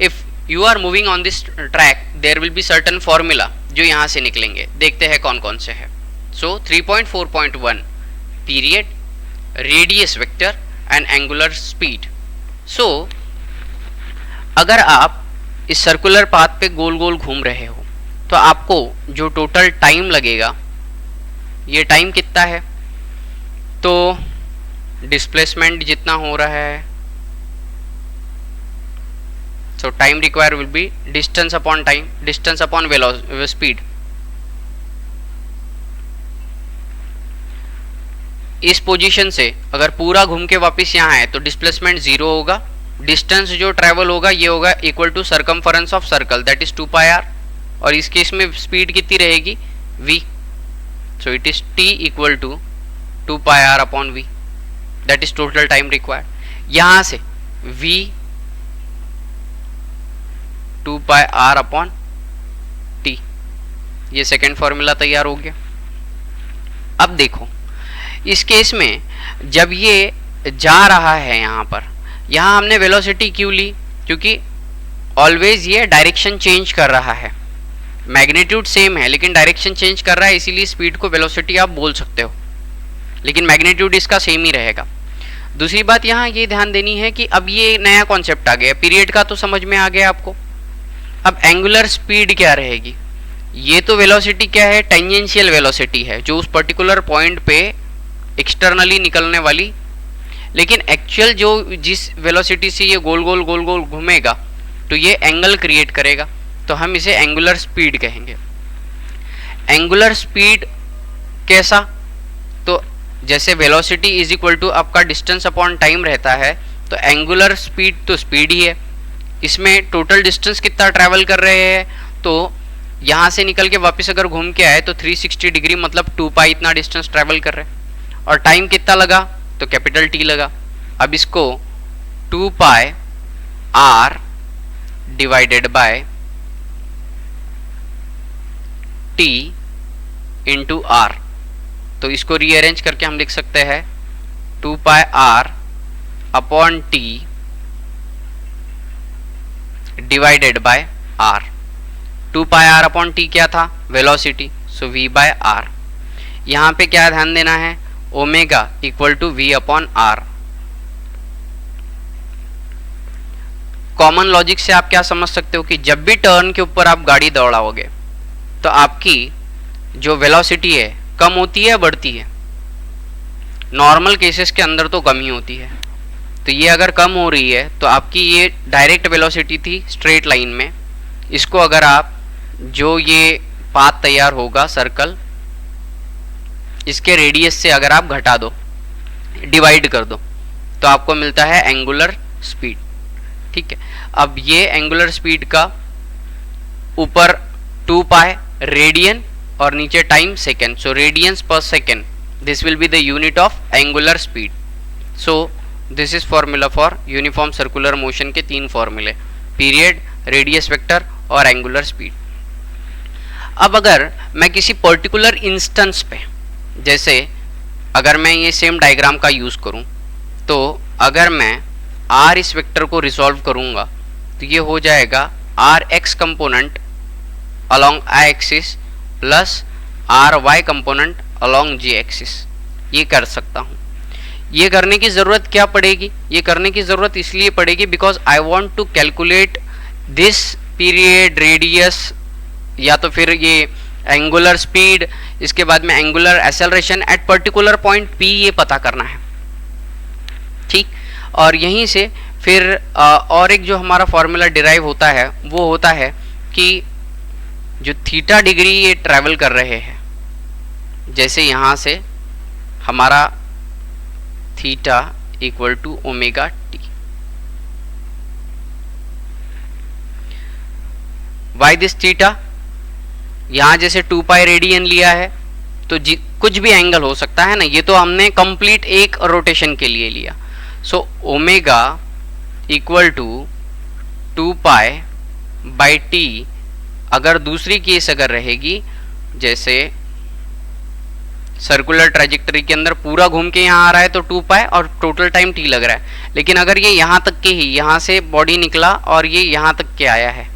if you are moving on this track there will be certain formula जो यहाँ से निकलेंगे, देखते हैं कौन कौन से है। So 3.4.1 period, radius vector and angular speed. So अगर आप इस सर्कुलर पाथ पे गोल गोल घूम रहे हो तो आपको जो टोटल टाइम लगेगा, ये टाइम कितना है? तो डिस्प्लेसमेंट जितना हो रहा है So time required will be distance upon time, distance upon speed. इस पोजीशन से अगर पूरा घूम के वापस यहाँ है तो डिस्प्लेसमेंट 0 होगा, डिस्टेंस जो ट्रेवल होगा ये होगा equal to circumference of circle that is 2 pi r, और इस केस में स्पीड कितनी रहेगी v, so it is t equal to 2 pi r upon v, that is total time required. यहां से v 2 pi r upon t, ये second formula तैयार हो गया। अब देखो इस केस में जब ये जा रहा है यहाँ पर, यहाँ हमने वेलोसिटी क्यों ली, क्योंकि ऑलवेज ये डायरेक्शन चेंज कर रहा है, मैग्नीट्यूड सेम है लेकिन डायरेक्शन चेंज कर रहा है, इसीलिए स्पीड को वेलोसिटी आप बोल सकते हो, लेकिन मैग्नीट्यूड इसका सेम ही रहेगा। दूसरी बात यहाँ ये ध्यान देनी है कि अब ये नया कॉन्सेप्ट आ गया, पीरियड का तो समझ में आ गया आपको। अब एंगुलर स्पीड क्या रहेगी, ये तो वेलोसिटी क्या है, टेंजेंशियल वेलोसिटी है जो उस पर्टिकुलर पॉइंट पे एक्सटर्नली निकलने वाली, लेकिन एक्चुअल जो जिस वेलोसिटी से ये गोल गोल गोल गोल घूमेगा तो ये एंगल क्रिएट करेगा, तो हम इसे एंगुलर स्पीड कहेंगे। एंगुलर स्पीड कैसा, तो जैसे वेलोसिटी इज इक्वल टू आपका डिस्टेंस अपॉन टाइम रहता है, तो एंगुलर स्पीड तो स्पीड ही है, इसमें टोटल डिस्टेंस कितना ट्रैवल कर रहे हैं, तो यहाँ से निकल के वापस अगर घूम के आए तो 360 डिग्री मतलब 2 पाई इतना डिस्टेंस ट्रैवल कर रहे हैं, और टाइम कितना लगा तो कैपिटल टी लगा। अब इसको 2 pi r divided by t into r, तो इसको रीअरेंज करके हम लिख सकते हैं 2 pi r upon t divided by r. 2 pi r upon t क्या था, velocity, so v by r. यहाँ पे क्या ध्यान देना है, omega equal to v upon r. Common logic से आप क्या समझ सकते हो कि जब भी टर्न के ऊपर आप गाड़ी दौड़ाओगे तो आपकी जो वेलोसिटी है कम होती है बढ़ती है, नॉर्मल केसेस के अंदर तो कम ही होती है, तो ये अगर कम हो रही है तो आपकी ये डायरेक्ट वेलोसिटी थी स्ट्रेट लाइन में, इसको अगर आप जो ये पाथ तैयार होगा सर्कल, इसके रेडियस से अगर आप घटा दो, डिवाइड कर दो, तो आपको मिलता है एंगुलर स्पीड। ठीक है, अब ये एंगुलर स्पीड का ऊपर 2 पाई रेडियन और नीचे टाइम सेकेंड, सो रेडियंस पर second, this will be the unit of angular speed. So this is formula for uniform circular motion के 3 फॉर्मूले, पीरियड, रेडियस वेक्टर और एंगुलर स्पीड। अब अगर मैं किसी पर्टिकुलर इंस्टेंस पे, जैसे अगर मैं ये सेम डायग्राम का यूज करूं, तो अगर मैं आर इस वेक्टर को रिजॉल्व करूंगा तो ये हो जाएगा r x component along i axis plus r y component along z axis, ये कर सकता हूं। ये करने की जरूरत क्या पड़ेगी, ये करने की जरूरत इसलिए पड़ेगी because I want to calculate this period, radius, या तो फिर ये एंगुलर स्पीड, इसके बाद में angular acceleration at particular point P, ये पता करना है। ठीक, और यहीं से फिर और एक जो हमारा फॉर्मूला डिराइव होता है वो होता है कि जो थीटा डिग्री ये ट्रैवल कर रहे हैं, जैसे यहाँ से हमारा theta equal to omega t, why this theta, यहाँ जैसे 2 पाई रेडियन लिया है तो कुछ भी एंगल हो सकता है ना, ये तो हमने कंप्लीट एक रोटेशन के लिए लिया। So omega equal to 2 pi by t, अगर दूसरी केस अगर रहेगी, जैसे सर्कुलर ट्रैजेक्टरी के अंदर पूरा घूम के यहाँ आ रहा है तो 2 पाई और टोटल टाइम टी लग रहा है, लेकिन अगर ये यहाँ तक के ही, यहाँ से बॉडी निकला और ये यहाँ तक के आया है,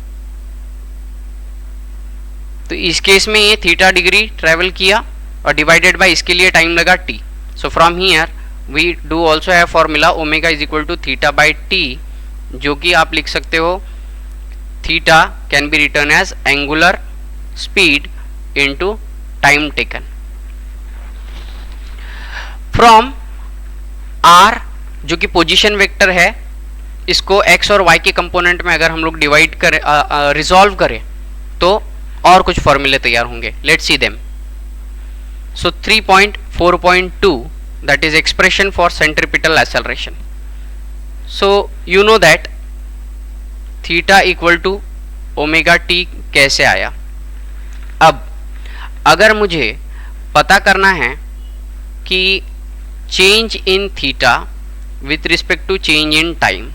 तो इस केस में ये थीटा डिग्री ट्रेवल किया और डिवाइडेड बाय इसके लिए टाइम लगा t. So from here we do also have formula omega is equal to theta by t, जो कि आप लिख सकते हो theta can be written as angular speed into time taken from r, जो कि पोजीशन वेक्टर है, इसको x और y के कंपोनेंट में अगर हम लोग डिवाइड करें, रिजॉल्व करें, तो और कुछ फॉर्मूले तैयार होंगे. Let's see them. So 3.4.2 that is expression for centripetal acceleration. So you know that theta equal to omega t कैसे आया. अब अगर मुझे पता करना है कि change in theta with respect to change in time,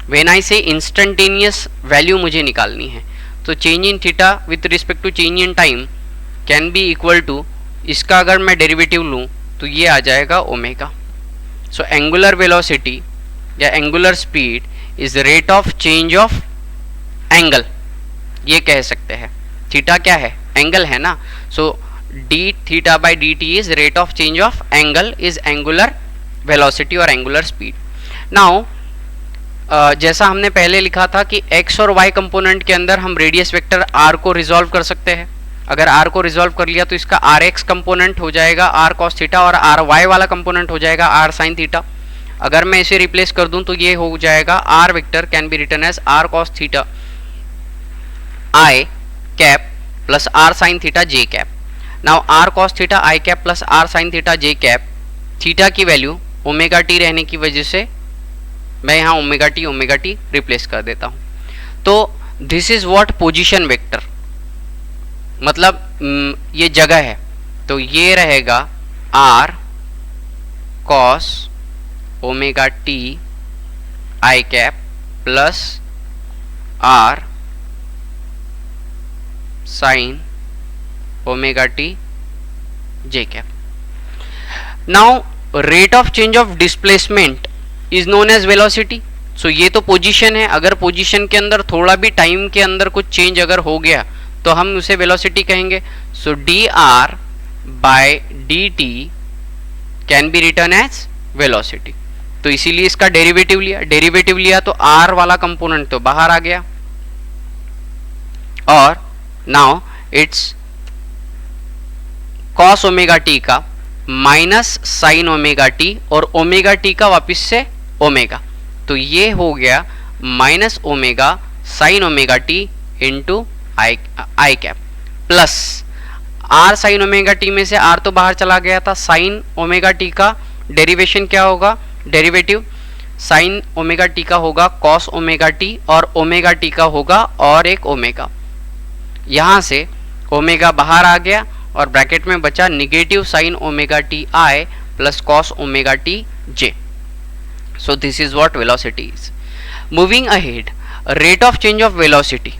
when I say instantaneous value मुझे निकालनी है, तो change in theta with respect to change in time can be equal to, इसका अगर मैं डेरिवेटिव लूँ तो ये आ जाएगा ओमेगा. सो एंगुलर वेलोसिटी या angular speed is rate of change of angle, ये कह सकते हैं. थीटा क्या है? एंगल है ना. So d theta by d t is rate of change of angle is angular velocity और एंगुलर स्पीड. नाउ जैसा हमने पहले लिखा था कि x और y कंपोनेंट के अंदर हम रेडियस वेक्टर r को रिजॉल्व कर सकते हैं. अगर r को रिजॉल्व कर लिया तो इसका rx कंपोनेंट हो जाएगा r cos थीटा और ry वाला कंपोनेंट हो जाएगा r sin थीटा. अगर मैं इसे रिप्लेस कर दूं तो ये हो जाएगा r vector can be written as r cos theta i cap plus r sin theta j cap. Now r cos theta i cap plus r sin theta j cap, theta की value omega t रहने की वजह से मैं यहाँ omega T replace कर देता हूँ. तो this is what position vector, मतलब ये जगह है. तो ये रहेगा r cos omega t i cap plus r sin omega t j cap. Now rate of change of displacement is known as velocity. So ये तो पोजीशन है. अगर पोजीशन के अंदर थोड़ा भी टाइम के अंदर कुछ चेंज अगर हो गया तो हम उसे वेलोसिटी कहेंगे. So d r by d t can be written as velocity. तो इसीलिए इसका डेरिवेटिव लिया तो आर वाला कंपोनेंट तो बाहर आ गया, और now it's cos omega t का माइनस साइन ओमेगा टी और ओमेगा टी का वापिस से ओमेगा. तो ये हो गया minus omega sine omega t into i cap plus r sine omega t में से आर तो बाहर चला गया था. साइन ओमेगा टी का डेरिवेशन क्या होगा? डेरिवेटिव साइन ओमेगा टी का होगा कॉस ओमेगा टी और ओमेगा टी का होगा और एक ओमेगा. यहाँ से ओमेगा बाहर आ गया और ब्रैकेट में बचा negative sine omega t i plus cos omega t j. So this is what velocity is. Moving ahead, rate of change of velocity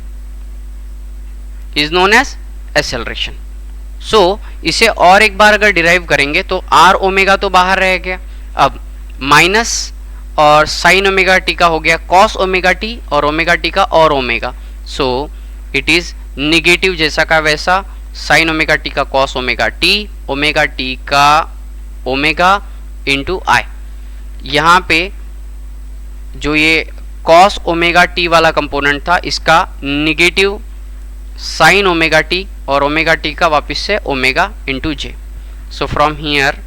is known as acceleration. So इसे और एक बार अगर डिराइव करेंगे तो आर ओमेगा तो बाहर रह गया, अब माइनस और साइन ओमेगा टी का हो गया कॉस ओमेगा टी और ओमेगा टी का और omega. So it is negative जैसा का वैसा, साइन ओमेगा टी का कॉस ओमेगा टी का ओमेगा इंटू आई. यहाँ पे जो ये कॉस ओमेगा टी वाला कंपोनेंट था इसका निगेटिव साइन ओमेगा टी और ओमेगा टी का वापस से omega into J. So from here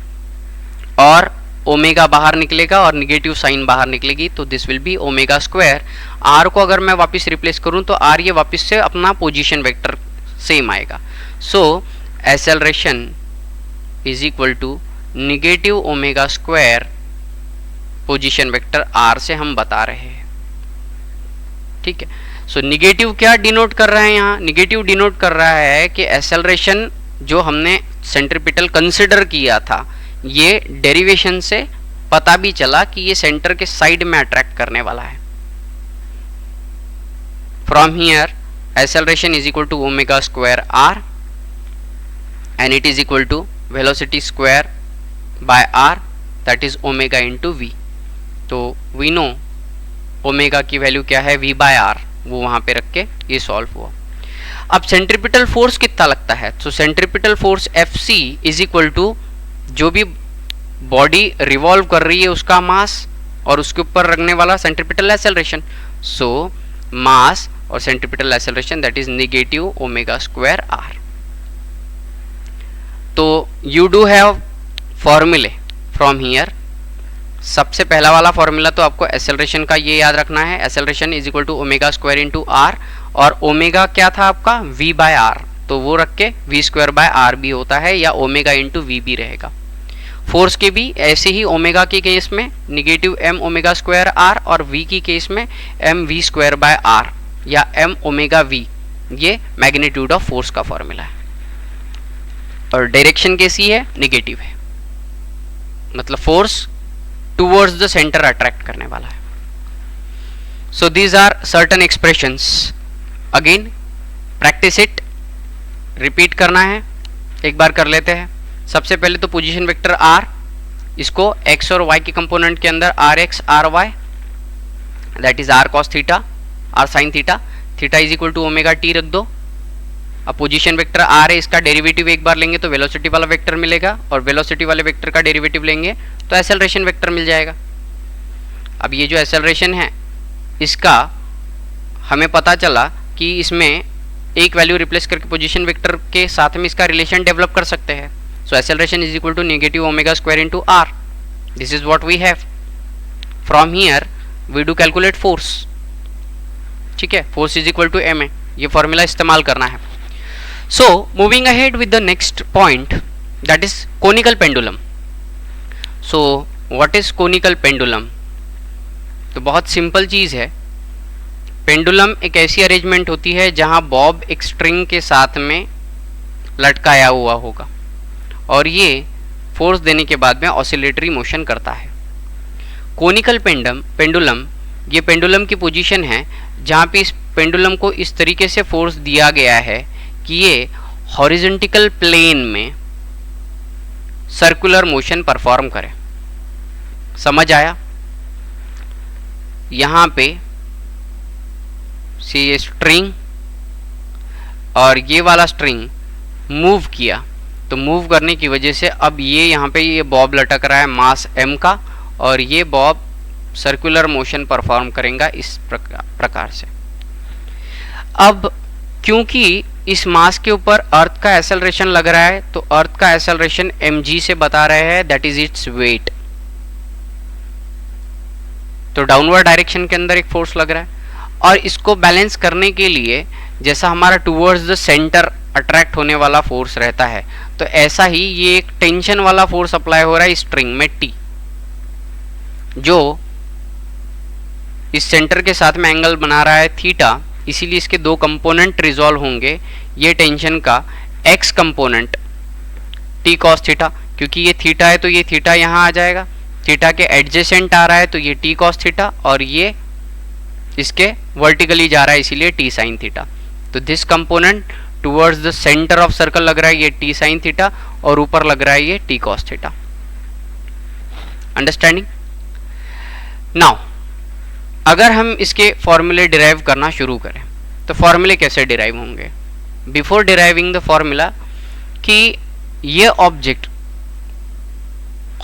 और ओमेगा बाहर निकलेगा और निगेटिव साइन बाहर निकलेगी, तो this will be omega square. R को अगर मैं वापस रिप्लेस करूं तो आर ये वापस से अपना पोजीशन वेक्टर सेम आएगा. So acceleration is equal to negative omega square position vector r से हम बता रहे हैं. ठीक है. सो निगेटिव क्या डिनोट कर रहा है? यहाँ निगेटिव डिनोट कर रहा है कि एक्सेलरेशन जो हमने सेंट्रीपिटल कंसिडर किया था ये डेरिवेशन से पता भी चला कि ये सेंटर के साइड में अट्रैक्ट करने वाला है. From here acceleration is equal to omega square r and it is equal to velocity square by r, that is omega into v. तो we know omega की वैल्यू क्या है? v by r, वो वहाँ पे रख के ये सॉल्व हुआ. अब सेंट्रीपिटल फोर्स कितना लगता है? तो centripetal force Fc is equal to जो भी बॉडी रिवॉल्व कर रही है उसका मास और उसके ऊपर रखने वाला सेंट्रीपिटल एक्सेलरेशन. सो मास और centripetal acceleration that is negative omega square r. तो यू डू हैव फॉर्मूले फ्रॉम हियर. सबसे पहला वाला फॉर्मूला तो आपको एक्सेलरेशन का ये याद रखना है, acceleration is equal to omega square into r, और ओमेगा क्या था आपका v बाय आर, तो वो रख के v स्क्वायर बाय आर भी होता है या ओमेगा इंटू वी भी रहेगा। फोर्स के भी ऐसे ही ओमेगा के केस में negative m omega square r और v की केस में m v square by r या m ओमेगा v, ये मैग्नीट्यूड ऑफ फोर्स का फॉर्मूला है। और डायरेक्शन कैसी है, निगेटिव है, मतलब force towards the center attract करने वाला है। So these are certain expressions, again practice it, repeat करना है, एक बार कर लेते हैं। सबसे पहले तो पोजीशन वेक्टर r, इसको x और y के कंपोनेंट के अंदर r x r y, that is r cos theta r sine theta, theta is equal to omega t रख दो। अब पोजीशन वेक्टर r है, इसका डेरिवेटिव एक बार लेंगे तो वेलोसिटी वाला वेक्टर मिलेगा, और वेलोसिटी वाले वेक्टर का डेरिवेटिव लेंगे तो एक्सेलरेशन वेक्टर मिल जाएगा। अब ये जो एक्सेलरेशन है इसका हमें पता चला कि इसमें एक वैल्यू रिप्लेस करके पोजीशन वेक्टर के साथ में इसका रिलेशन डेवलप कर सकते हैं। So acceleration is equal to negative omega square into r, this is what we have. From here we do calculate force, ठीक है, force is equal to m a, ये फॉर्मूला इस्तेमाल करना है। So moving ahead with the next point, that is conical pendulum. So what is conical pendulum? तो बहुत simple चीज़ है। Pendulum एक ऐसी अरेंजमेंट होती है जहां बॉब एक स्ट्रिंग के साथ में लटकाया हुआ होगा और ये फोर्स देने के बाद में ऑसिलेटरी मोशन करता है। कोनिकल पेंडुलम ये पेंडुलम की पोजीशन है जहां पे इस पेंडुलम को इस तरीके से फोर्स दिया गया है कि ये हॉरिजॉन्टल प्लेन में सर्कुलर मोशन परफॉर्म करे। समझ आया? यहाँ पे सी ये स्ट्रिंग और ये वाला स्ट्रिंग मूव किया, तो मूव करने की वजह से अब ये यहाँ पे ये बॉब लटक रहा है मास m का, और ये बॉब सर्कुलर मोशन परफॉर्म करेगा इस प्रकार से। अब क्योंकि इस मास के ऊपर अर्थ का एक्सेलरेशन लग रहा है, तो अर्थ का एक्सेलरेशन mg से बता रहे हैं, दैट इज इट्स वेट। तो डाउनवर्ड डायरेक्शन के अंदर एक फोर्स लग रहा है, और इसको बैलेंस करने के लिए जैसा हमारा टुवर्ड्स द सेंटर अट्रैक्ट होने वाला फोर्स रहता है, तो ऐसा ही ये एक टेंशन वाला फोर्स अप्लाई हो रहा है स्ट्रिंग में T, जो इस सेंटर के साथ में एंगल बना रहा है थीटा। इसीलिए इसके दो कंपोनेंट रिजॉल्व होंगे, ये टेंशन का x component t cos theta, क्योंकि ये थीटा है तो ये थीटा यहाँ आ जाएगा, थीटा के एडजेसेंट आ रहा है तो ये t cos थीटा, और ये इसके वर्टिकली जा रहा है इसीलिए t sin थीटा। तो this component towards the centre of circle लग रहा है ये t sin थीटा, और ऊपर लग रहा है ये t cos theta. Understanding? Now अगर हम इसके फॉर्मूले डिराइव करना शुरू करें तो फॉर्मूले कैसे डिराइव होंगे? बिफोर डिराइविंग द फॉर्मूला, कि ये ऑब्जेक्ट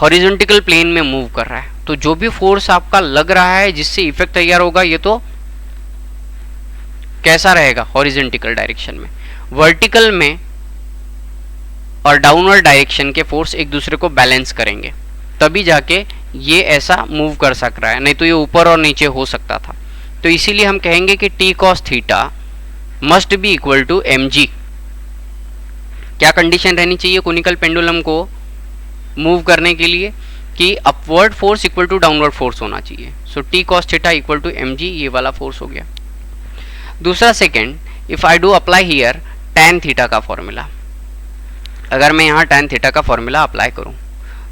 हॉरिजॉन्टल प्लेन में मूव कर रहा है, तो जो भी फोर्स आपका लग रहा है जिससे इफेक्ट तैयार होगा, ये तो कैसा रहेगा? हॉरिजॉन्टल डायरेक्शन में। वर्टिकल में और डाउनवर्ड डायरेक्शन के फोर्स एक दूसरे को बैलेंस करेंगे, तभी जाके ये ऐसा मूव कर सक रहा है, नहीं तो ये ऊपर और नीचे हो सकता था। तो इसीलिए हम कहेंगे कि t cos theta must be equal to mg। क्या कंडीशन रहनी चाहिए कोनिकल पेंडुलम को मूव करने के लिए? कि upward force equal to downward force होना चाहिए। सो t cos theta equal to mg, ये वाला फोर्स हो गया। दूसरा second, if I do apply here tan theta का फॉर्मूला, अगर मैं यहाँ tan थीटा का फॉर्मूला अप्लाई करूँ,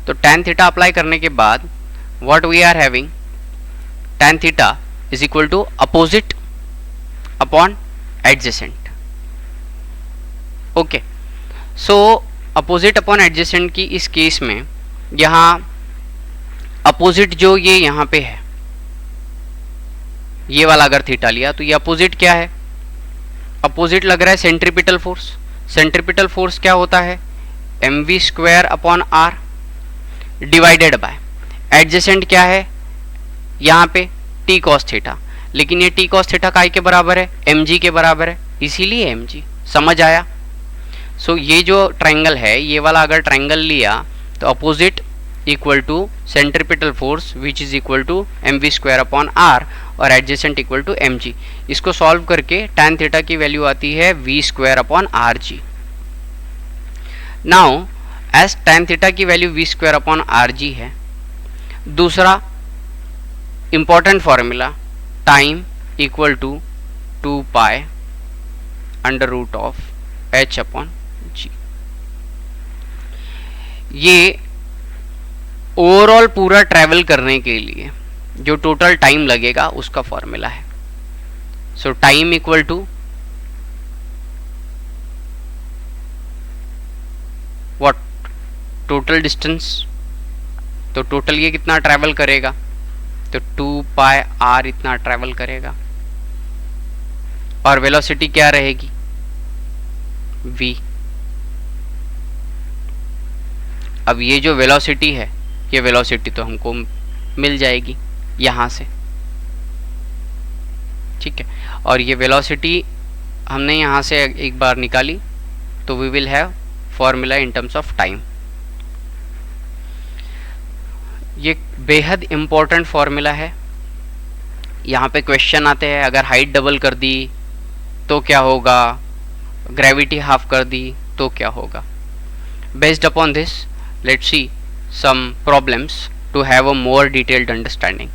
तो tan थीटा अप्लाई करने के बाद what we are having, tan theta is equal to opposite upon adjacent. Okay, so opposite upon adjacent की इस केस में यहाँ अपोजिट जो ये यहाँ पे है, ये वाला अगर थीटा लिया तो ये अपोजिट क्या है? अपोजिट लग रहा है सेंट्रीपिटल फोर्स। सेंट्रीपिटल फोर्स क्या होता है? mv square upon r divided by adjacent क्या है यहाँ पे? t cos थीटा, लेकिन ये t cos थीटा काय के बराबर है? mg के बराबर है, इसीलिए mg। समझ आया? सो ये जो ट्रायंगल है, ये वाला अगर ट्रायंगल लिया तो opposite equal to centripetal force which is equal to mv square upon r और एडजेसेंट इक्वल टू mg। इसको सॉल्व करके tan थीटा की वैल्यू आती है v square upon rg। Now as tan theta की value v square upon rg है, दूसरा important formula time equal to 2 pi under root of h upon g। ये overall पूरा ट्रैवल करने के लिए जो टोटल टाइम लगेगा उसका फॉर्मूला है। So time equal to what, total distance. तो टोटल ये कितना ट्रैवल करेगा, तो 2 पाई r इतना ट्रैवल करेगा, और वेलोसिटी क्या रहेगी v। अब ये जो वेलोसिटी है, ये वेलोसिटी तो हमको मिल जाएगी यहाँ से, ठीक है। और ये वेलोसिटी हमने यहाँ से एक बार निकाली, तो we will have formula in terms of time. ये बेहद इम्पोर्टेंट फॉर्मूला है। यहाँ पे क्वेश्चन आते हैं, अगर हाइट डबल कर दी तो क्या होगा, ग्रेविटी हाफ कर दी तो क्या होगा। Based upon this let's see some problems to have a more detailed understanding।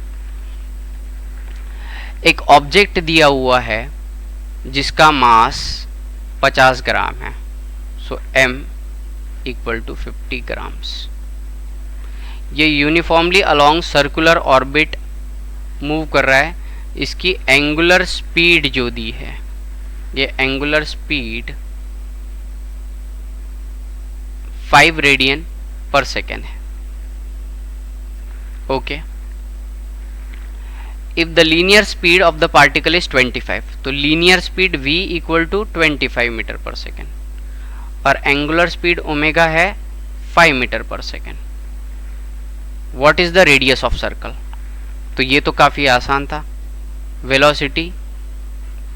एक ऑब्जेक्ट दिया हुआ है जिसका मास 50 ग्राम है, सो m इक्वल टू 50 ग्राम्स। ये uniformly along circular orbit move कर रहा है। इसकी एंगुलर स्पीड जो दी है, ये angular speed 5 radian per second है। Okay, if the linear speed of the particle is 25, तो linear speed v equal to 25 meter per second, और एंगुलर स्पीड ओमेगा है 5 meter per second. What is the radius of circle, तो ये तो काफ़ी आसान था। वेलोसिटी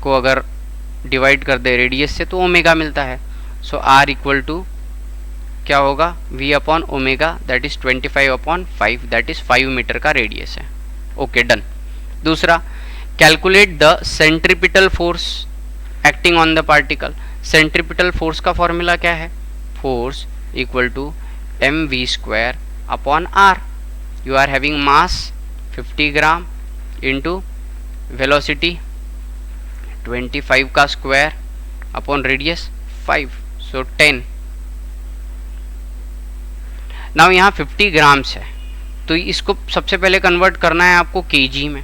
को अगर डिवाइड कर दे रेडियस से तो ओमेगा मिलता है। सो r इक्वल टू क्या होगा, v upon omega, that is 25 upon 5, that is 5 metre का रेडियस है। Okay, done. दूसरा, calculate the centripetal force acting on the particle. Centripetal force का फॉर्मूला क्या है, force equal to mv square upon r। You are having mass 50 gram into velocity 25 का square upon radius 5, so 10। Now यहाँ 50 grams है, तो इसको सबसे पहले कन्वर्ट करना है आपको केजी में,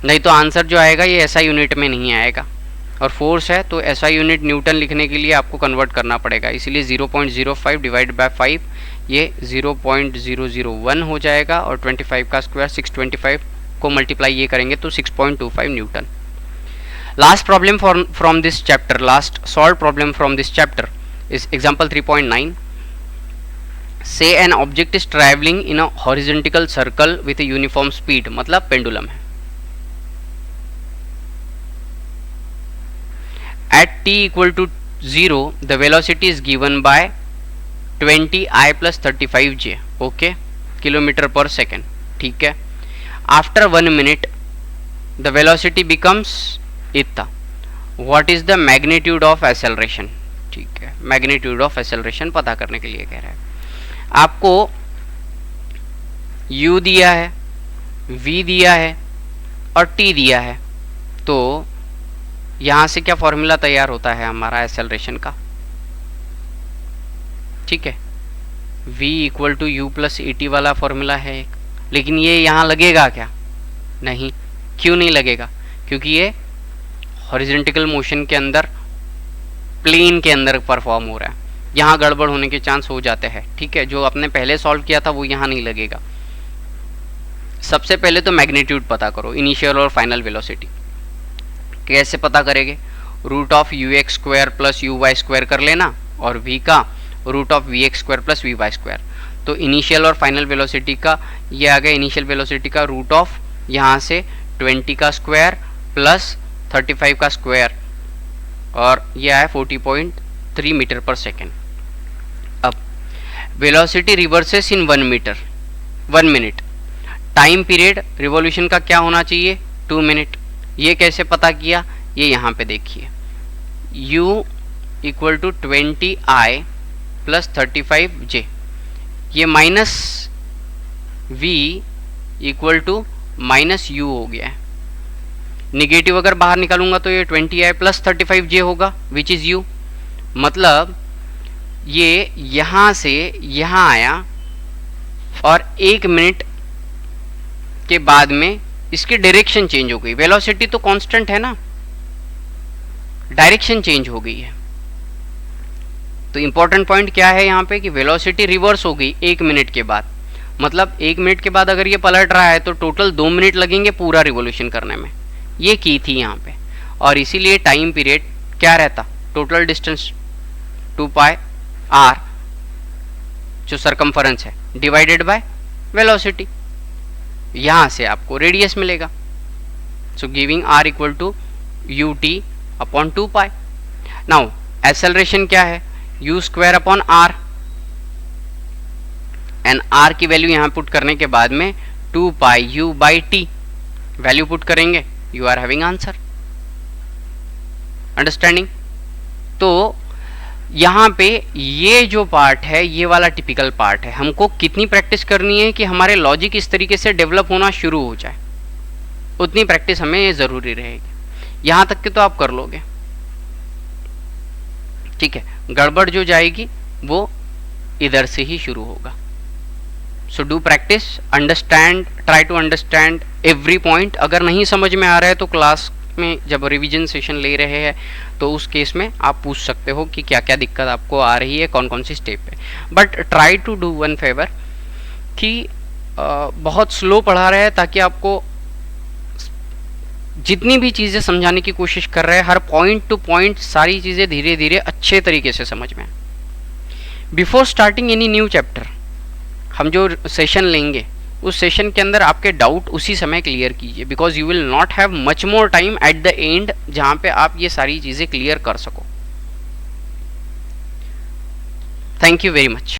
नहीं तो आंसर जो आएगा ये एसआई यूनिट में नहीं आएगा। और फोर्स है तो एसआई यूनिट न्यूटन लिखने के लिए आपको कन्वर्ट करना पड़ेगा, इसलिए 0.05 डिवाइड बाय 5 ये 0.001 हो जाएगा, और 25 का स्क्वायर 625 को मल्टीप्लाई ये करेंगे तो 6.25 Newton. Last problem from this chapter, last solve problem from this chapter is example 3.9। Say an object is traveling in a horizontal circle with a uniform speed, मतलब पेंडुलम है। At t equal to 0, the velocity is given by 20I plus 35J, okay, kilometre पर second, ठीक है। After 1 minute, the velocity becomes इतना। What is the magnitude of acceleration, ठीक है, magnitude of acceleration पता करने के लिए कह रहा है। आपको u दिया है, v दिया है और t दिया है, तो यहाँ से क्या फॉर्मूला तैयार होता है हमारा एक्सेलरेशन का, ठीक है। v equal to you plus A T वाला फॉर्मूला है एक, लेकिन ये यहाँ लगेगा क्या, नहीं। क्यों नहीं लगेगा, क्योंकि ये हॉरिजॉन्टल मोशन के अंदर, प्लेन के अंदर परफॉर्म हो रहा है, यहाँ गड़बड़ होने के चांस हो जाते हैं, ठीक है। जो आपने पहले सॉल्व किया था वो यहाँ नहीं लगेगा। सबसे पहले तो मैग्नीट्यूड पता करो, इनिशियल और फाइनल वेलोसिटी। कैसे पता करेंगे, root of u x square plus u y square कर लेना, और v का root of v x square plus v y square. तो इनिशियल और फाइनल वेलोसिटी का ये आ गया, इनिशियल वेलोसिटी का रूट ऑफ यहाँ से 20 का स्क्वायर प्लस 35 का स्क्वायर, और ये आया 40.3 मीटर पर सेकेंड। अब वेलोसिटी रिवर्सेस इन 1 मिनट। टाइम पीरियड रिवॉल्यूशन का क्या होना चाहिए? 2 मिनट। ये कैसे पता किया? ये यहाँ पे देखिए, u equal to 20i plus 35j, ये minus v equal to minus u हो गया है। निगेटिव अगर बाहर निकालूंगा तो ये 20i प्लस 35j होगा विच इज u। मतलब ये यहाँ से यहाँ आया और 1 मिनट के बाद में इसकी डायरेक्शन चेंज हो गई। वेलोसिटी तो कांस्टेंट है ना, डायरेक्शन चेंज हो गई है। तो इंपॉर्टेंट पॉइंट क्या है यहाँ पे कि वेलोसिटी रिवर्स हो गई 1 मिनट के बाद। मतलब 1 मिनट के बाद अगर ये पलट रहा है तो टोटल 2 मिनट लगेंगे पूरा रिवॉल्यूशन करने में। ये की थी यहाँ पे, और इसीलिए टाइम पीरियड क्या रहता? टोटल डिस्टेंस 2 पाई r जो सरकमफरेंस है डिवाइडेड बाय वेलोसिटी। यहाँ से आपको रेडियस मिलेगा। So giving r equal to ut upon 2 pi. Now acceleration क्या है? u square upon r, and r की वैल्यू यहाँ पुट करने के बाद में 2 pi u by t value put करेंगे, you are having answer. Understanding? तो यहाँ पे ये जो पार्ट है, ये वाला टिपिकल पार्ट है। हमको कितनी प्रैक्टिस करनी है कि हमारे लॉजिक इस तरीके से डेवलप होना शुरू हो जाए, उतनी प्रैक्टिस हमें ये ज़रूरी रहेगी। यहाँ तक के तो आप कर लोगे, ठीक है। गड़बड़ जो जाएगी वो इधर से ही शुरू होगा। So do practice, understand, try to understand every point. अगर नहीं समझ में आ रहा है तो क्लास में जब रिवीजन सेशन ले रहे हैं तो उस केस में आप पूछ सकते हो कि क्या क्या दिक्कत आपको आ रही है, कौन कौन सी स्टेप है। But try to do one favor कि बहुत स्लो पढ़ा रहे हैं, ताकि आपको जितनी भी चीज़ें समझाने की कोशिश कर रहे हैं हर पॉइंट टू पॉइंट सारी चीज़ें धीरे धीरे अच्छे तरीके से समझ में। Before starting any new chapter, हम जो सेशन लेंगे उस सेशन के अंदर आपके डाउट उसी समय क्लियर कीजिए, because you will not have much more time at the end जहां पे आप ये सारी चीज़ें क्लियर कर सको। Thank you very much.